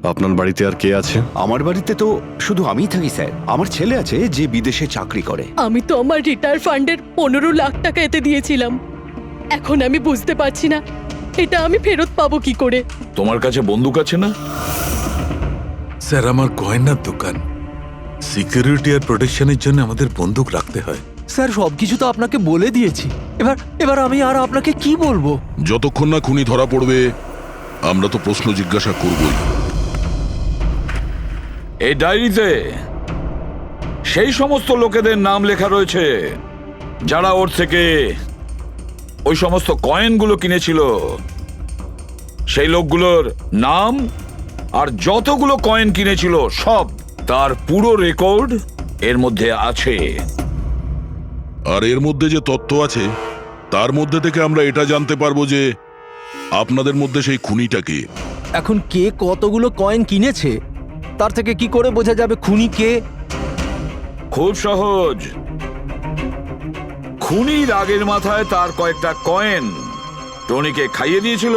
আপনার বাড়িতে আর কে আছে? আমার বাড়িতে তো শুধু আমিই থাকি স্যার। আমার ছেলে আছে যে বিদেশে চাকরি করে। আমি তো আমার রিটায়ার ফান্ডের 15 লাখ টাকা এতে দিয়েছিলাম। এখন আমি বুঝতে পারছি না এটা আমি ফেরত পাবো কি করে। তোমার কাছে বন্দুক আছে না? স্যার, আমার গয়নার দোকান, সিকিউরিটি আর প্রোটেকশনের জন্য আমাদের বন্দুক রাখতে হয়। স্যার সবকিছু তো আপনাকে বলে দিয়েছি, এবার আমি আর আপনাকে কি বলবো? যতক্ষণ না খুনি ধরা পড়বে আমরা তো প্রশ্ন জিজ্ঞাসা করবই। এই ডায়েরিতে সেই সমস্ত লোকেদের নাম লেখা রয়েছে যারা ওর থেকে ওই সমস্ত কয়েনগুলো কিনেছিল। সেই লোকগুলোর নাম আর যতগুলো কয়েন কিনেছিল সব, তার পুরো রেকর্ড এর মধ্যে আছে। আর এর মধ্যে যে তথ্য আছে তার মধ্যে থেকে আমরা এটা জানতে পারবো যে আপনাদের মধ্যে সেই খুনিটা কে। এখন কে কতগুলো কয়েন কিনেছে তার থেকে কি করে বোঝা যাবে খুনি কে? খুব সহজ। খুনি রাগের মাথায় তার কয়েকটা কয়েন টনিকে খাইয়ে দিয়েছিল,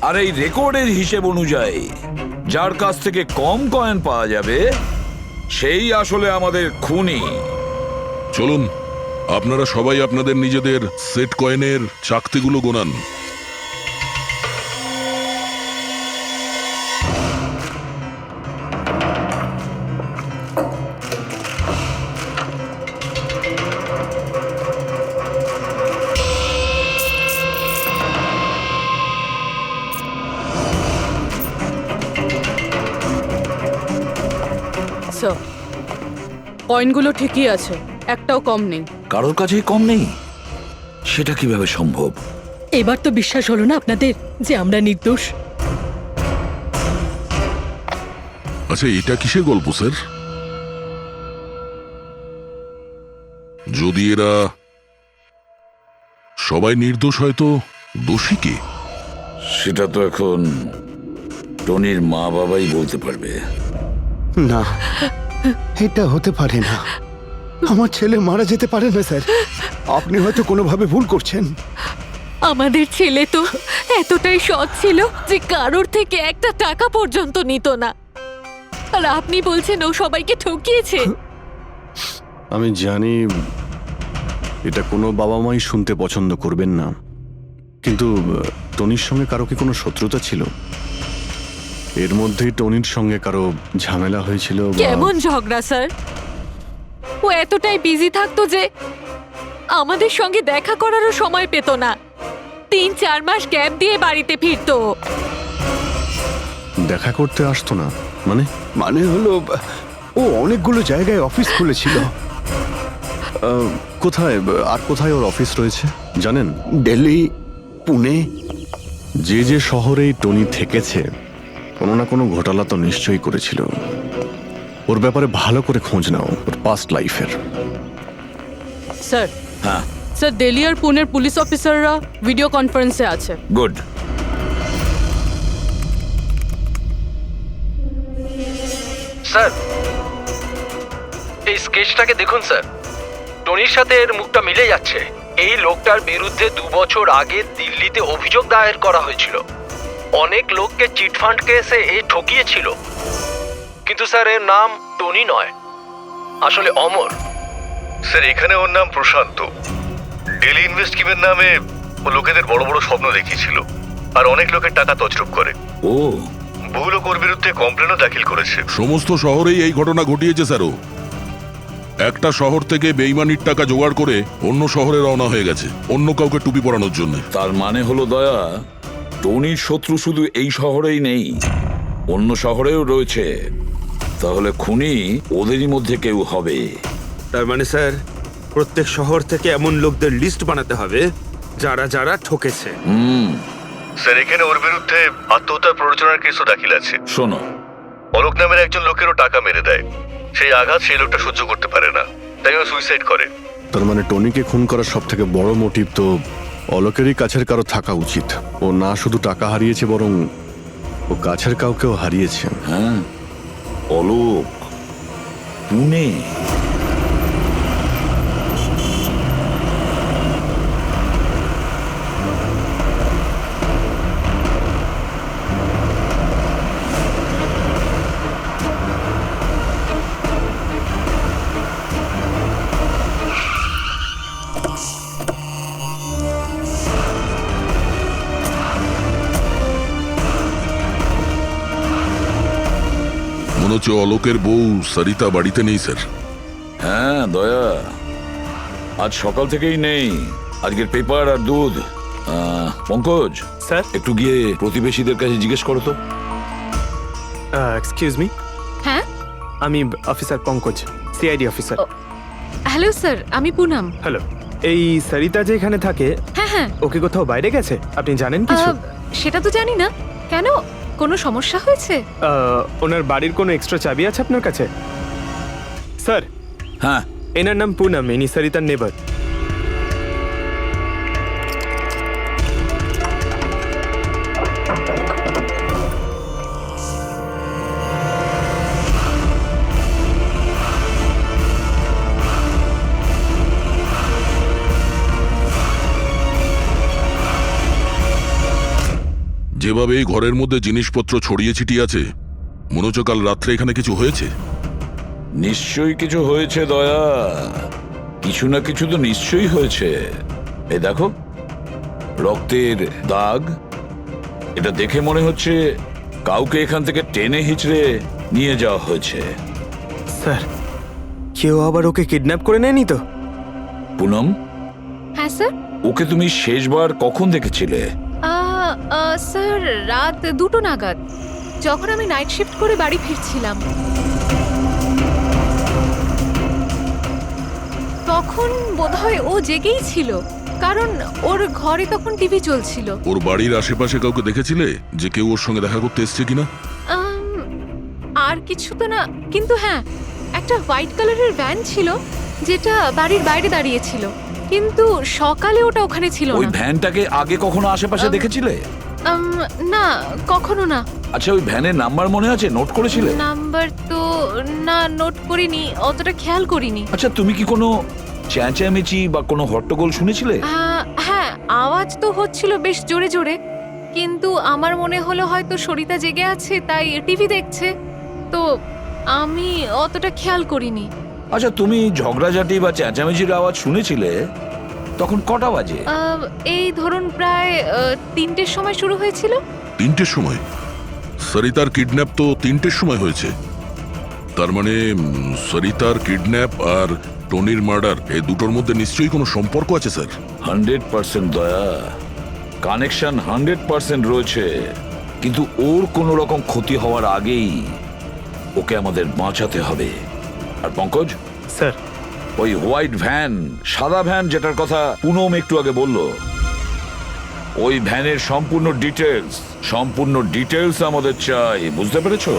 আর এই রেকর্ডের হিসেব অনুযায়ী যার কাছ থেকে কম কয়েন পাওয়া যাবে সেই আসলে আমাদের খুনি। চলুন আপনারা সবাই আপনাদের নিজেদের সেট কয়েনের চাকতিগুলো গোনান। স্যার, কয়েনগুলো ঠিকই আছে, একটাও কম নেই। কারোর কাছেই কম নেই? সেটা কিভাবে সম্ভব? এবার তো বিশ্বাস হলো না আপনাদের যে আমরা নির্দোষ? আচ্ছা, এটা কিসের গল্প স্যার? যদি এরা সবাই নির্দোষ হয় তো দোষী কে? সেটা তো এখন টনির মা বাবাই বলতে পারবে। না, এটা হতে পারে না। আমার ছেলে মারা যেতে পারে না স্যার। আপনি হয়তো কোনোভাবে ভুল করছেন। আমাদের ছেলে তো এতটাই সৎ ছিল যে কারোর থেকে একটা টাকা পর্যন্ত নিত না, আর আপনি বলছেন ও সবাইকে ঠকিয়েছে। আমি জানি এটা কোনো বাবা মাই শুনতে পছন্দ করবেন না, কিন্তু টনির সঙ্গে কারো কি কোনো শত্রুতা ছিল? এর মধ্যেই টনির সঙ্গে কারো ঝামেলা হয়েছিল? কেমন ঝগড়া স্যার? ও এতটাই বিজি থাকতো যে আমাদের সঙ্গে দেখা করারও সময় পেত না। 3-4 মাস গ্যাপ দিয়ে বাড়িতে ফিরতো। দেখা করতে আসতো না মানে? মানে হলো ও অনেকগুলো জায়গায় অফিস খুলেছিল। কোথায় আর কোথায় ওর অফিস রয়েছে জানেন? দিল্লি, পুনে। যে যে শহরেই টনি থেকেছে কোনো না কোনো ঘোটালা তো নিশ্চয়ই করেছিল। ওর ব্যাপারে ভালো করে খোঁজ নাও, ওর পাস্ট লাইফের। স্যার, হ্যাঁ স্যার, দিল্লি আর পুনের পুলিশ অফিসাররা ভিডিও কনফারেন্সে আছে। গুড। স্যার, এই স্কেচটাকে দেখুন স্যার। টনির সাথে এর মুখটা মিলে যাচ্ছে। এই লোকটার বিরুদ্ধে 2 বছর আগে দিল্লিতে অভিযোগ দায়ের করা হয়েছিল। অনেক লোককে চিটফান্ড কেসে এই ঠকিয়েছিল। কিন্তু স্যার এর নাম টনি নয়, আসলে অমর। স্যার, এখানে ওর নাম প্রশান্ত। ডেলি ইনভেস্ট স্কিমের নামে ও লোকেদের বড় বড় স্বপ্ন দেখিয়েছিল আর অনেক লোকের টাকা তছরূপ করে। ও বহু লোক ওর বিরুদ্ধে কমপ্লেনও দাখিল করেছে। সমস্ত শহরেই এই ঘটনা ঘটিয়েছে স্যারও। একটা শহর থেকে বেইমানির টাকা জোগাড় করে অন্য শহরে রওনা হয়ে গেছে অন্য কাউকে টুপি পরানোর জন্য। তার মানে হলো দয়া, টনির শত্রু শুধু এই শহরেই নেই, অন্য শহরেও রয়েছে। তাহলে খুনি ওদেরই মধ্যে কেউ হবে। তার মানে স্যার প্রত্যেক শহর থেকে এমন লোকদের লিস্ট বানাতে হবে যারা যারা ঠকেছে। স্যার, এখানে ওর বিরুদ্ধে আত্মহত্যার প্ররোচনার কেসও দাখিল আছে। শোনো, অলোক নামের একজন লোকেরও টাকা মেরে দেয়। সেই আঘাত সেই লোকটা সহ্য করতে পারে না, তাই ও সুইসাইড করে। তার মানে টনিকে খুন করার সব থেকে বড় মোটিভ তো অলোকেরই কাছের কারো থাকা উচিত। ও না শুধু টাকা হারিয়েছে, বরং ও কাছের কাউকেও হারিয়েছে। হ্যাঁ, অলোক, পুনে। মনে হচ্ছে অলোকের বউ সরিতা বাড়িতে নেই স্যার। হ্যাঁ দয়া, আজ সকাল থেকেই নেই। আজকের পেপার আর দুধ। পঙ্কজ স্যার, একটু গিয়ে প্রতিবেশীদের কাছে জিজ্ঞেস করো তো। এক্সকিউজ মি, হ্যাঁ আমি officer Pankaj, CID officer. Hello sir, আমি পুনম। হ্যালো, এই সরিতা যে এখানে থাকে, হ্যাঁ হ্যাঁ, ওকে কোথাও বাইরে গেছে? আপনি জানেন কিছু? সেটা তো জানি না। কেন, কোনো সমস্যা হয়েছে? ওনার বাড়ির কোনো এক্সট্রা চাবি আছে আপনার কাছে? স্যার, হ্যাঁ, এনার নাম পুনম, ইনি সরিতার নেবার। যেভাবে এই ঘরের মধ্যে জিনিসপত্র ছড়িয়ে ছিটিয়ে আছে, মনে হচ্ছে কাল রাত্রে এখানে কিছু হয়েছে। নিশ্চয়ই কিছু হয়েছে দয়া, কিছু না কিছু তো নিশ্চয়ই হয়েছে। এই দেখো, রক্তের দাগ। এটা দেখে মনে হচ্ছে কাউকে এখান থেকে টেনে হিচড়ে নিয়ে যাওয়া হয়েছে। স্যার, কেউ আবার ওকে কিডন্যাপ করে নেয়নি তো? পুনম, হ্যাঁ স্যার। ওকে তুমি শেষবার কখন দেখেছিলে? স্যার, রাত 2টো নাগাদ, যখন আমি নাইট শিফট করে বাড়ি ফিরছিলাম। তখন বোধহয় ও জেগেই ছিল, কারণ ওর ঘরে তখন টিভি চলছিল। ওর বাড়ির আশেপাশে কাউকে দেখেছিলে যে কেউ ওর সঙ্গে দেখা করতে এসছে কিনা? আর কিছু তো না, কিন্তু হ্যাঁ, একটা হোয়াইট কালারের ভ্যান ছিল যেটা বাড়ির বাইরে দাঁড়িয়েছিল, কিন্তু সকালে ওটা ওখানে ছিল ওই না। ভ্যানটাকে আগে কখনো আশেপাশে দেখেছিলে? না, কখনো না। আচ্ছা, ওই ভ্যানের নাম্বার মনে আছে? নোট করেছিলে? নাম্বার তো না, নোট করিনি, অতটা খেয়াল করিনি। আচ্ছা, তুমি কি কোনো চেঁচামেচি বা কোনো হট্টগোল শুনেছিলে? হ্যাঁ, আওয়াজ তো হচ্ছিল বেশ জোরে জোরে, কিন্তু আমার মনে হলো হয়তো সরিতা জেগে আছে তাই টিভি দেখছে, তো আমি অতটা খেয়াল করিনি। আচ্ছা, তুমি ঝগড়াঝাটি বা চেঁচামেচির আওয়াজ শুনেছিলে তখন কটা বাজে? এই ধরুন প্রায় 3টের সময় শুরু হয়েছিল। 3টের সময়? সরিতার কিডন্যাপ তো 3টের সময় হয়েছে। তার মানে সরিতার কিডন্যাপ আর টনির মার্ডার, এই দুটোর মধ্যে নিশ্চয়ই কোনো সম্পর্ক আছে স্যার। 100% দয়া, কানেকশন 100% রয়েছে, কিন্তু ওর কোনো রকম ক্ষতি হওয়ার আগেই ওকে আমাদের বাঁচাতে হবে। আর পঙ্কজ স্যার, ওই হোয়াইট ভ্যান, সাদা ভ্যান যেটার কথা পুনম একটু আগে বলল, ওই ভ্যানের সম্পূর্ণ ডিটেলস আমাদের চাই, বুঝতে পেরেছো?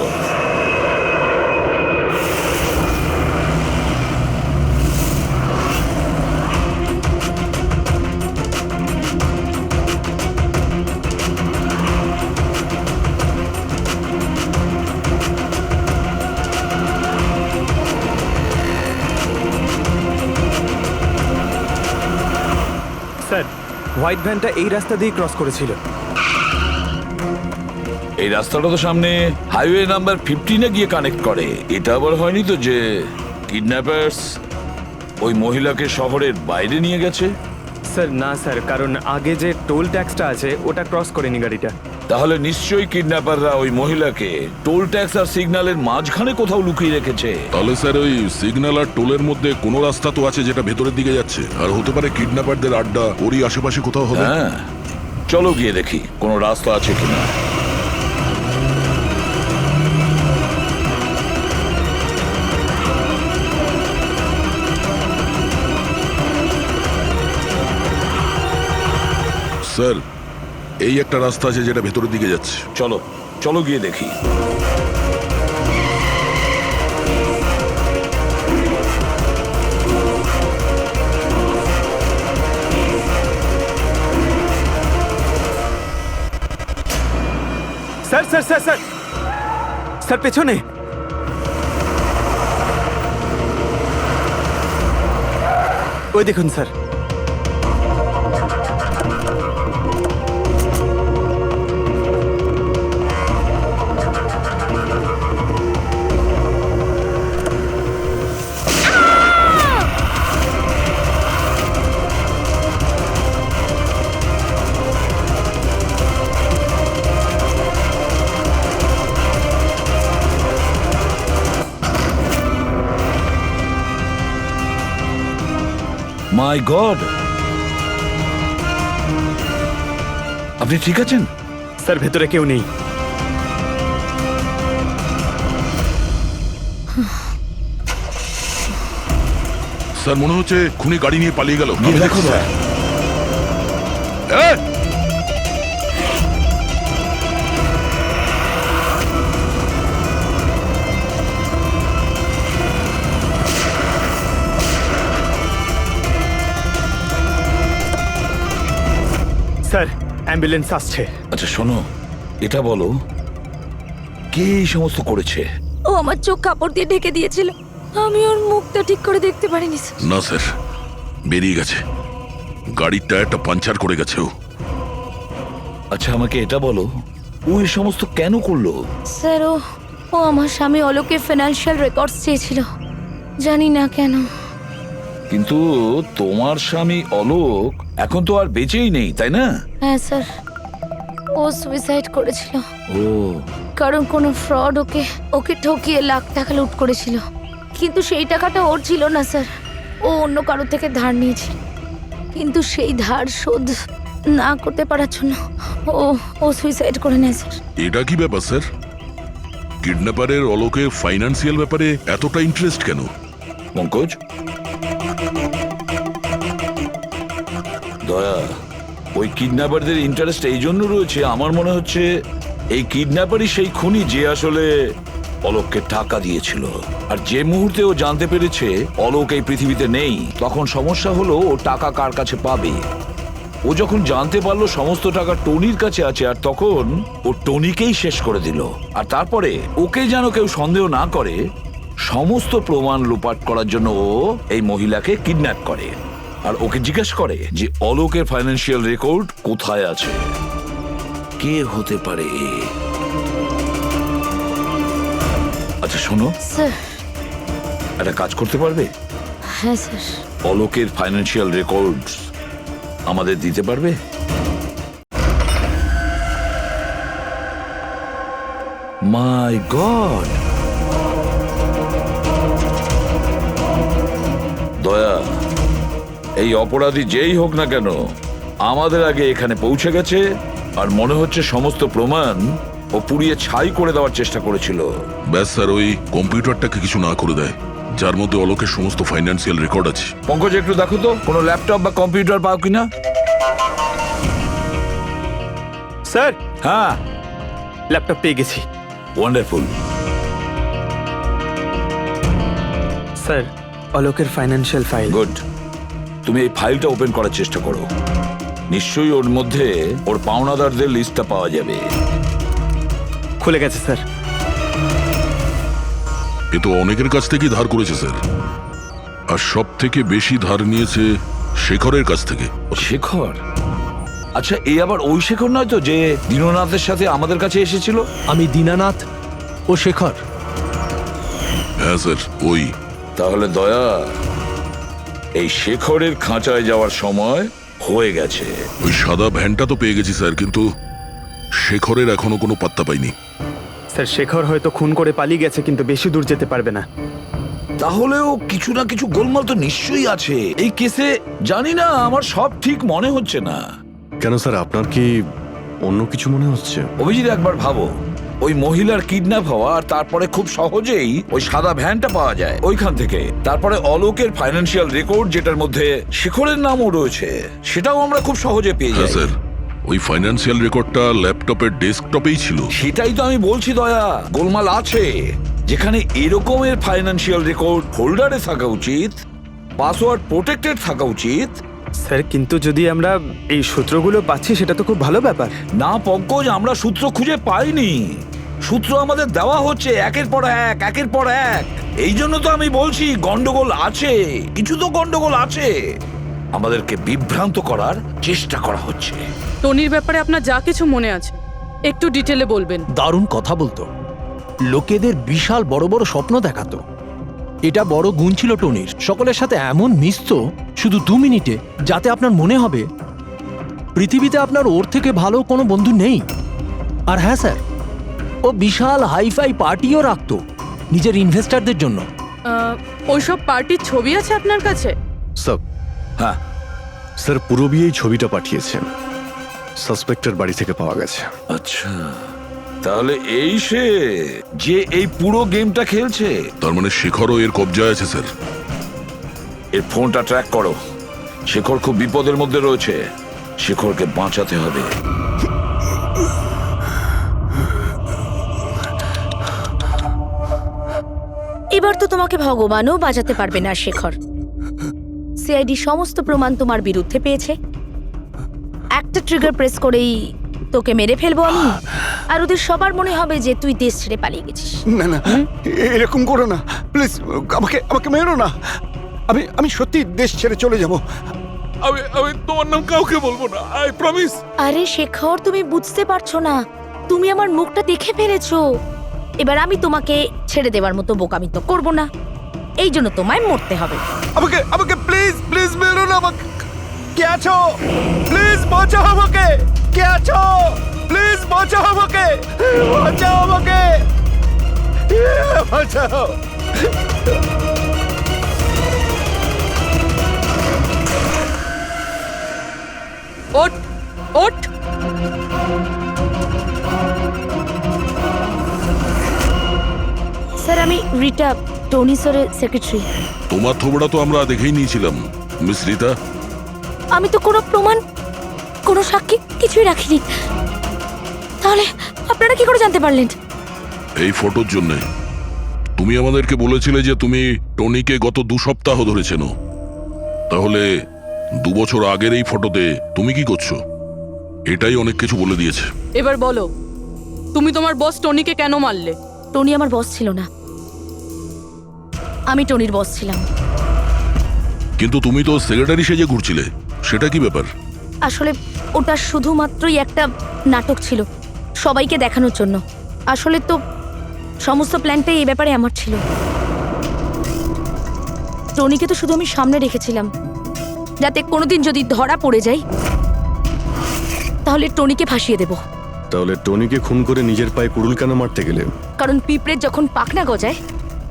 স্যার, হোয়াইট ভ্যানটা এই রাস্তা দিয়ে ক্রস করেছিল। এই রাস্তাটা তো সামনে হাইওয়ে নাম্বার 15-এ গিয়ে কানেক্ট করে। এটা আবার হয়নি তো যে কিডন্যাপার্স ওই মহিলাকে শহরের বাইরে নিয়ে গেছে? স্যার না স্যার, কারণ আগে যে টোল ট্যাক্সটা আছে ওটা ক্রস করেনি গাড়িটা। তাহলে নিশ্চয়ই কিডন্যাপাররা ওই মহিলাকে টোল ট্যাক্স আর সিগন্যালের মাঝখানে কোথাও লুকিয়ে রেখেছে। তাহলে স্যার ওই সিগন্যাল আর টোলের মধ্যে কোনো রাস্তা তো আছে যেটা ভেতরের দিকে যাচ্ছে, আর হতে পারে কিডন্যাপারদের আড্ডা ওরই আশেপাশে কোথাও হবে। হ্যাঁ, চলো গিয়ে দেখি কোনো রাস্তা আছে কিনা। স্যার, এই একটা রাস্তা আছে যেটা ভেতরের দিকে যাচ্ছে। চলো চলো গিয়ে দেখি। Sir sir sir sir sir, পেছনে। ওই দেখুন স্যার। মাই গড, আপনি ঠিক আছেন? স্যার ভেতরে কেউ নেই। স্যার মনে হচ্ছে খুনি গাড়ি নিয়ে পালিয়ে গেল। গিয়ে দেখো দয়া। এই! স্যার অ্যাম্বুলেন্স আসছে। আচ্ছা শোনো, এটা বলো কে এই সমস্ত করেছে? ও আমার চোখ কাপড় দিয়ে ঢেকে দিয়েছিল, আমি ওর মুখটা ঠিক করে দেখতে পারিনি স্যার। না স্যার, বেরিয়ে গেছে। গাড়ির টায়ারটা পাঞ্চার করে গেছে ও। আচ্ছা আমাকে এটা বলো, ও এই সমস্ত কেন করলো? স্যার ও আমার স্বামী অলোকের ফিনান্সিয়াল রেকর্ডস চেয়েছিল, জানি না কেন। কিন্তু তোমার স্বামী অলোক এখন তো আর বেঁচেই নেই, তাই না? হ্যাঁ স্যার, ও সুইসাইড করেছিল। ও কারণ কোনো ফ্রড ওকে ঠকিয়ে লাখ টাকা লুট করেছিল, কিন্তু সেই টাকাটা ওর ছিল না স্যার, ও অন্য কারোর থেকে ধার নিয়েছিল, কিন্তু সেই ধার শোধ না করতে পারার জন্য ও সুইসাইড করে নেয় স্যার। এটা কি ব্যাপার স্যার? কিডন্যাপারের অলোকে ফাইন্যান্সিয়াল ব্যাপারে এতটা ইন্টারেস্ট কেন? পঙ্কজ, দয়া, ওই কিডন্যাপারদের ইন্টারেস্ট এই জন্য রয়েছে আমার মনে হচ্ছে এই কিডন্যাপারই সেই খুনি যে আসলে অলোককে টাকা দিয়েছিল। আর যে মুহূর্তে ও জানতে পেরেছে অলোক এই পৃথিবীতে নেই, তখন সমস্যা হলো ও টাকা কার কাছে পাবে। ও যখন জানতে পারলো সমস্ত টাকা টনির কাছে আছে, আর তখন ও টনিকেই শেষ করে দিল। আর তারপরে ওকে যেন কেউ সন্দেহ না করে, সমস্ত প্রমাণ লোপাট করার জন্য ও এই মহিলাকে কিডন্যাপ করে আর ওকে জিজ্ঞেস করে যে অলোকের ফাইন্যান্সিয়াল রেকর্ড কোথায় আছে। কে হতে পারে? আচ্ছা শোনো, স্যার একটা কাজ করতে পারবে? হ্যাঁ স্যার। অলোকের ফাইন্যান্সিয়াল রেকর্ড আমাদের দিতে পারবে? মাই গড, দয়া, এই অপরাধী যেই হোক না কেন আমাদের আগে এখানে পৌঁছে গেছে, আর মনে হচ্ছে সমস্ত প্রমাণ ও পুড়িয়ে ছাই করে দেওয়ার চেষ্টা করেছিল। ব্যাস স্যার, ওই কম্পিউটারটাকে কিছু না করে দেয় যার মধ্যে অলোকের সমস্ত ফাইন্যান্সিয়াল রেকর্ড আছে। পঙ্কজ একটু দেখো তো কোনো ল্যাপটপ বা কম্পিউটার পাও কিনা। স্যার হ্যাঁ, ল্যাপটপ পেয়ে গেছি। ওয়ান্ডারফুল। স্যার অলোকের ফাইন্যান্সিয়াল ফাইল। গুড, তুমি এই ফাইলটা ওপেন করার চেষ্টা করো, নিশ্চয়ই ওর মধ্যে ওর পাওনাদারদের লিস্টটা পাওয়া যাবে। খুলে গেছে স্যার। এ তো অনেকের কাছ থেকেই ধার করেছে স্যার, আর সব থেকে বেশি ধার নিয়েছে শেখরের কাছ থেকে। শেখর? আচ্ছা এই আবার ওই শেখর নয় তো যে দীননাথের সাথে আমাদের কাছে এসেছিল? আমি দীনানাথ ও শেখর। হ্যাঁ স্যার, ওই। তাহলে দয়া, এই শেখরের খাঁচায় যাওয়ার সময় হয়ে গেছে। ওই সাদা ভ্যানটা তো পেয়ে গেছি স্যার, কিন্তু শেখরের এখনো কোনো পাত্তা পাইনি। স্যার শেখর হয়তো খুন করে পালিয়ে গেছে, কিন্তু বেশি দূর যেতে পারবে না। তাহলেও কিছু না কিছু গোলমাল তো নিশ্চয়ই আছে এই কেসে। জানি না, আমার সব ঠিক মনে হচ্ছে না। কেন স্যার, আপনার কি অন্য কিছু মনে হচ্ছে? অভিজিৎ একবার ভাবো, ওই মহিলার কিডন্যাপ হওয়া, আর তারপরে খুব সহজেই ওই সাদা ভ্যানটা পাওয়া যায় ওইখান থেকে, তারপরে অলোকের ফাইন্যান্সিয়াল রেকর্ড যেটার মধ্যে শেখরের নামও রয়েছে, সেটাও আমরা খুব সহজে পেয়ে যাই। স্যার, ওই ফাইন্যান্সিয়াল রেকর্ডটা ল্যাপটপের ডেস্কটপেই ছিল। সেটাই তো আমি বলছি দয়া, গোলমাল আছে। যেখানে এরকমের ফাইন্যান্সিয়াল রেকর্ড হোল্ডারে থাকা উচিত, পাসওয়ার্ড প্রোটেক্টেড থাকা উচিত। স্যার কিন্তু যদি আমরা এই সূত্রগুলো পাচ্ছি সেটা তো খুব ভালো ব্যাপার। না পঙ্কজ, আমরা সূত্র খুঁজে পাইনি, সূত্র আমাদের দেওয়া হচ্ছে একের পর এক, একের পর এক। এই জন্য তো আমি বলছি গন্ডগোল আছে, কিছু তো গন্ডগোল আছে। আমাদেরকে বিভ্রান্ত করার চেষ্টা করা হচ্ছে। টনির ব্যাপারে আপনার যা কিছু মনে আছে একটু ডিটেলে বলবেন। দারুণ কথা বলতো, লোকেদের বিশাল বড় বড় স্বপ্ন দেখাতো। এটা বড় গুণ ছিল টনির, সকলের সাথে এমন মিশতো শুধু 2 মিনিটে, যাতে আপনার মনে হবে পৃথিবীতে আপনার ওর থেকে ভালো কোনো বন্ধু নেই। আর হ্যাঁ স্যার, ও বিশাল হাইফাই পার্টিও রাখতো নিজের ইনভেস্টারদের জন্য। ওইসব পার্টির ছবি আছে আপনার কাছে? স্যার, হ্যাঁ স্যার পুরবী এই ছবিটা পাঠিয়েছেন, সাসপেক্টের বাড়ি থেকে পাওয়া গেছে। আচ্ছা, তাহলে এই সে যে এই পুরো গেমটা খেলছে। তার মানে শেখরও এর কবজায় আছে স্যার। এর ফোনটা ট্র্যাক করো। শেখর খুব বিপদের মধ্যে রয়েছে, শেখরকে বাঁচাতে হবে। এবার তো তোমাকে ভগবানও বাঁচাতে পারবে না শেখর। সিআইডি সমস্ত প্রমাণ তোমার বিরুদ্ধে পেয়েছে। একটা ট্রিগার প্রেস করেই তোকে মেরে ফেলবো আমি, আর ওদের সবার মনে হবে যে তুই দেশ ছেড়ে পালিয়ে গেছিস। না না, এরকম করো না প্লিজ, আমাকে আমাকে মেরো না। আমি সত্যি দেশ ছেড়ে চলে যাব। আমি তোমার নাম কাউকে বলবো না, আই প্রমিস। আরে শেখর, তুমি বুঝতে পারছো না, তুমি আমার মুখটা দেখে ফেলেছো। এবার আমি তোমাকে ছেড়ে দেওয়ার মতো বোকামি তো করবো না, এই জন্য তোমায় মরতে হবে। আমাকে আমাকে প্লিজ প্লিজ মেরো না। আমাকে কে আছো? প্লিজ বাঁচাও আমাকে। কে আছো? প্লিজ বাঁচাও আমাকে, বাঁচাও আমাকে, বাঁচাও। ওঠ ওঠ। স্যার, আমি রিটা, টনি স্যারের সেক্রেটারি। তোমার থোবড়া তো আমরা দেখেই নিয়েছিলাম মিস রিতা। আমি তো কোনো প্রমাণ, কোনো সাক্ষী কিছুই রাখিনি। তাহলে আপনারা কি করে জানতে পারলেন? এই ফটোর জন্যে তুমি আমাদেরকে বলেছিলে যে তুমি টনিকে গত 2 সপ্তাহ ধরে চেনো। তাহলে 2 বছর আগের এই ফটোতে তুমি কি করছো? এটাই অনেক কিছু বলে দিয়েছে। এবার বলো, তুমি তোমার বস টনিকে কেন মারলে? টনি আমার বস ছিল না, আমি টনির বস ছিলাম। কিন্তু তুমি তো সেক্রেটারি সেজে ঘুরছিলে, সেটা কি ব্যাপার? আসলে ওটা শুধুমাত্রই একটা নাটক ছিল, সবাইকে দেখানোর জন্য। আসলে তো সমস্ত প্ল্যানটাই এই ব্যাপারে আমার ছিল। টনিকে তো শুধু আমি সামনে রেখেছিলাম, যাতে কোনোদিন যদি ধরা পড়ে যাই তাহলে টনিকে ফাঁসিয়ে দেব। তাহলে টনিকে খুন করে নিজের পায়ে কুড়ুল কেন মারতে গেলে? কারণ পিঁপড়ের যখন পাখনা গজায়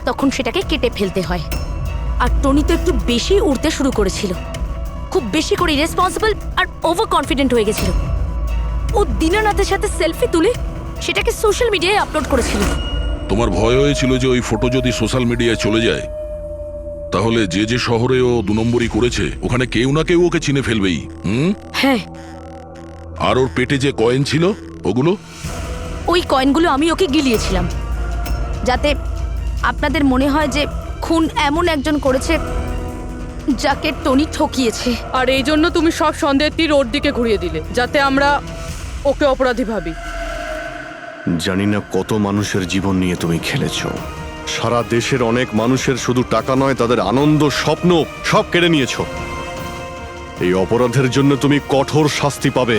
তখন সেটাকে কেটে ফেলতে হয়। আর টনি তো একটু বেশি উড়তে শুরু করেছিল, খুব বেশি করে রেসপন্সিবল আর ওভার কনফিডেন্ট হয়ে গেছিল। ও দীনানাথের সাথে সেলফি তুলে সেটাকে সোশ্যাল মিডিয়ায় আপলোড করেছিল। তোমার ভয় হয়েছিল যে ওই ফটো যদি সোশ্যাল মিডিয়ায় চলে যায় তাহলে যে যে শহরে ও 2 নম্বরই করেছে ওখানে কেউ না কেউ ওকে চিনে ফেলবেই। হ্যাঁ, আর ওর পেটে যে কয়েন ছিল ওগুলো? ওই কয়েনগুলো আমি ওকে গিলিয়েছিলাম, যাতে আপনাদের মনে হয় যে খুন এমন একজন করেছে যাকে টনি ঠকিয়েছে। আর এই জন্য তুমি সব সন্দেহের তীর ওর দিকে ঘুরিয়ে দিলে, যাতে আমরা ওকে অপরাধী ভাবি। জানি না কত মানুষের জীবন নিয়ে তুমি খেলেছো। সারা দেশের অনেক মানুষের শুধু টাকা নয়, তাদের আনন্দ, স্বপ্ন সব কেড়ে নিয়েছো। এই অপরাধের জন্য তুমি কঠোর শাস্তি পাবে।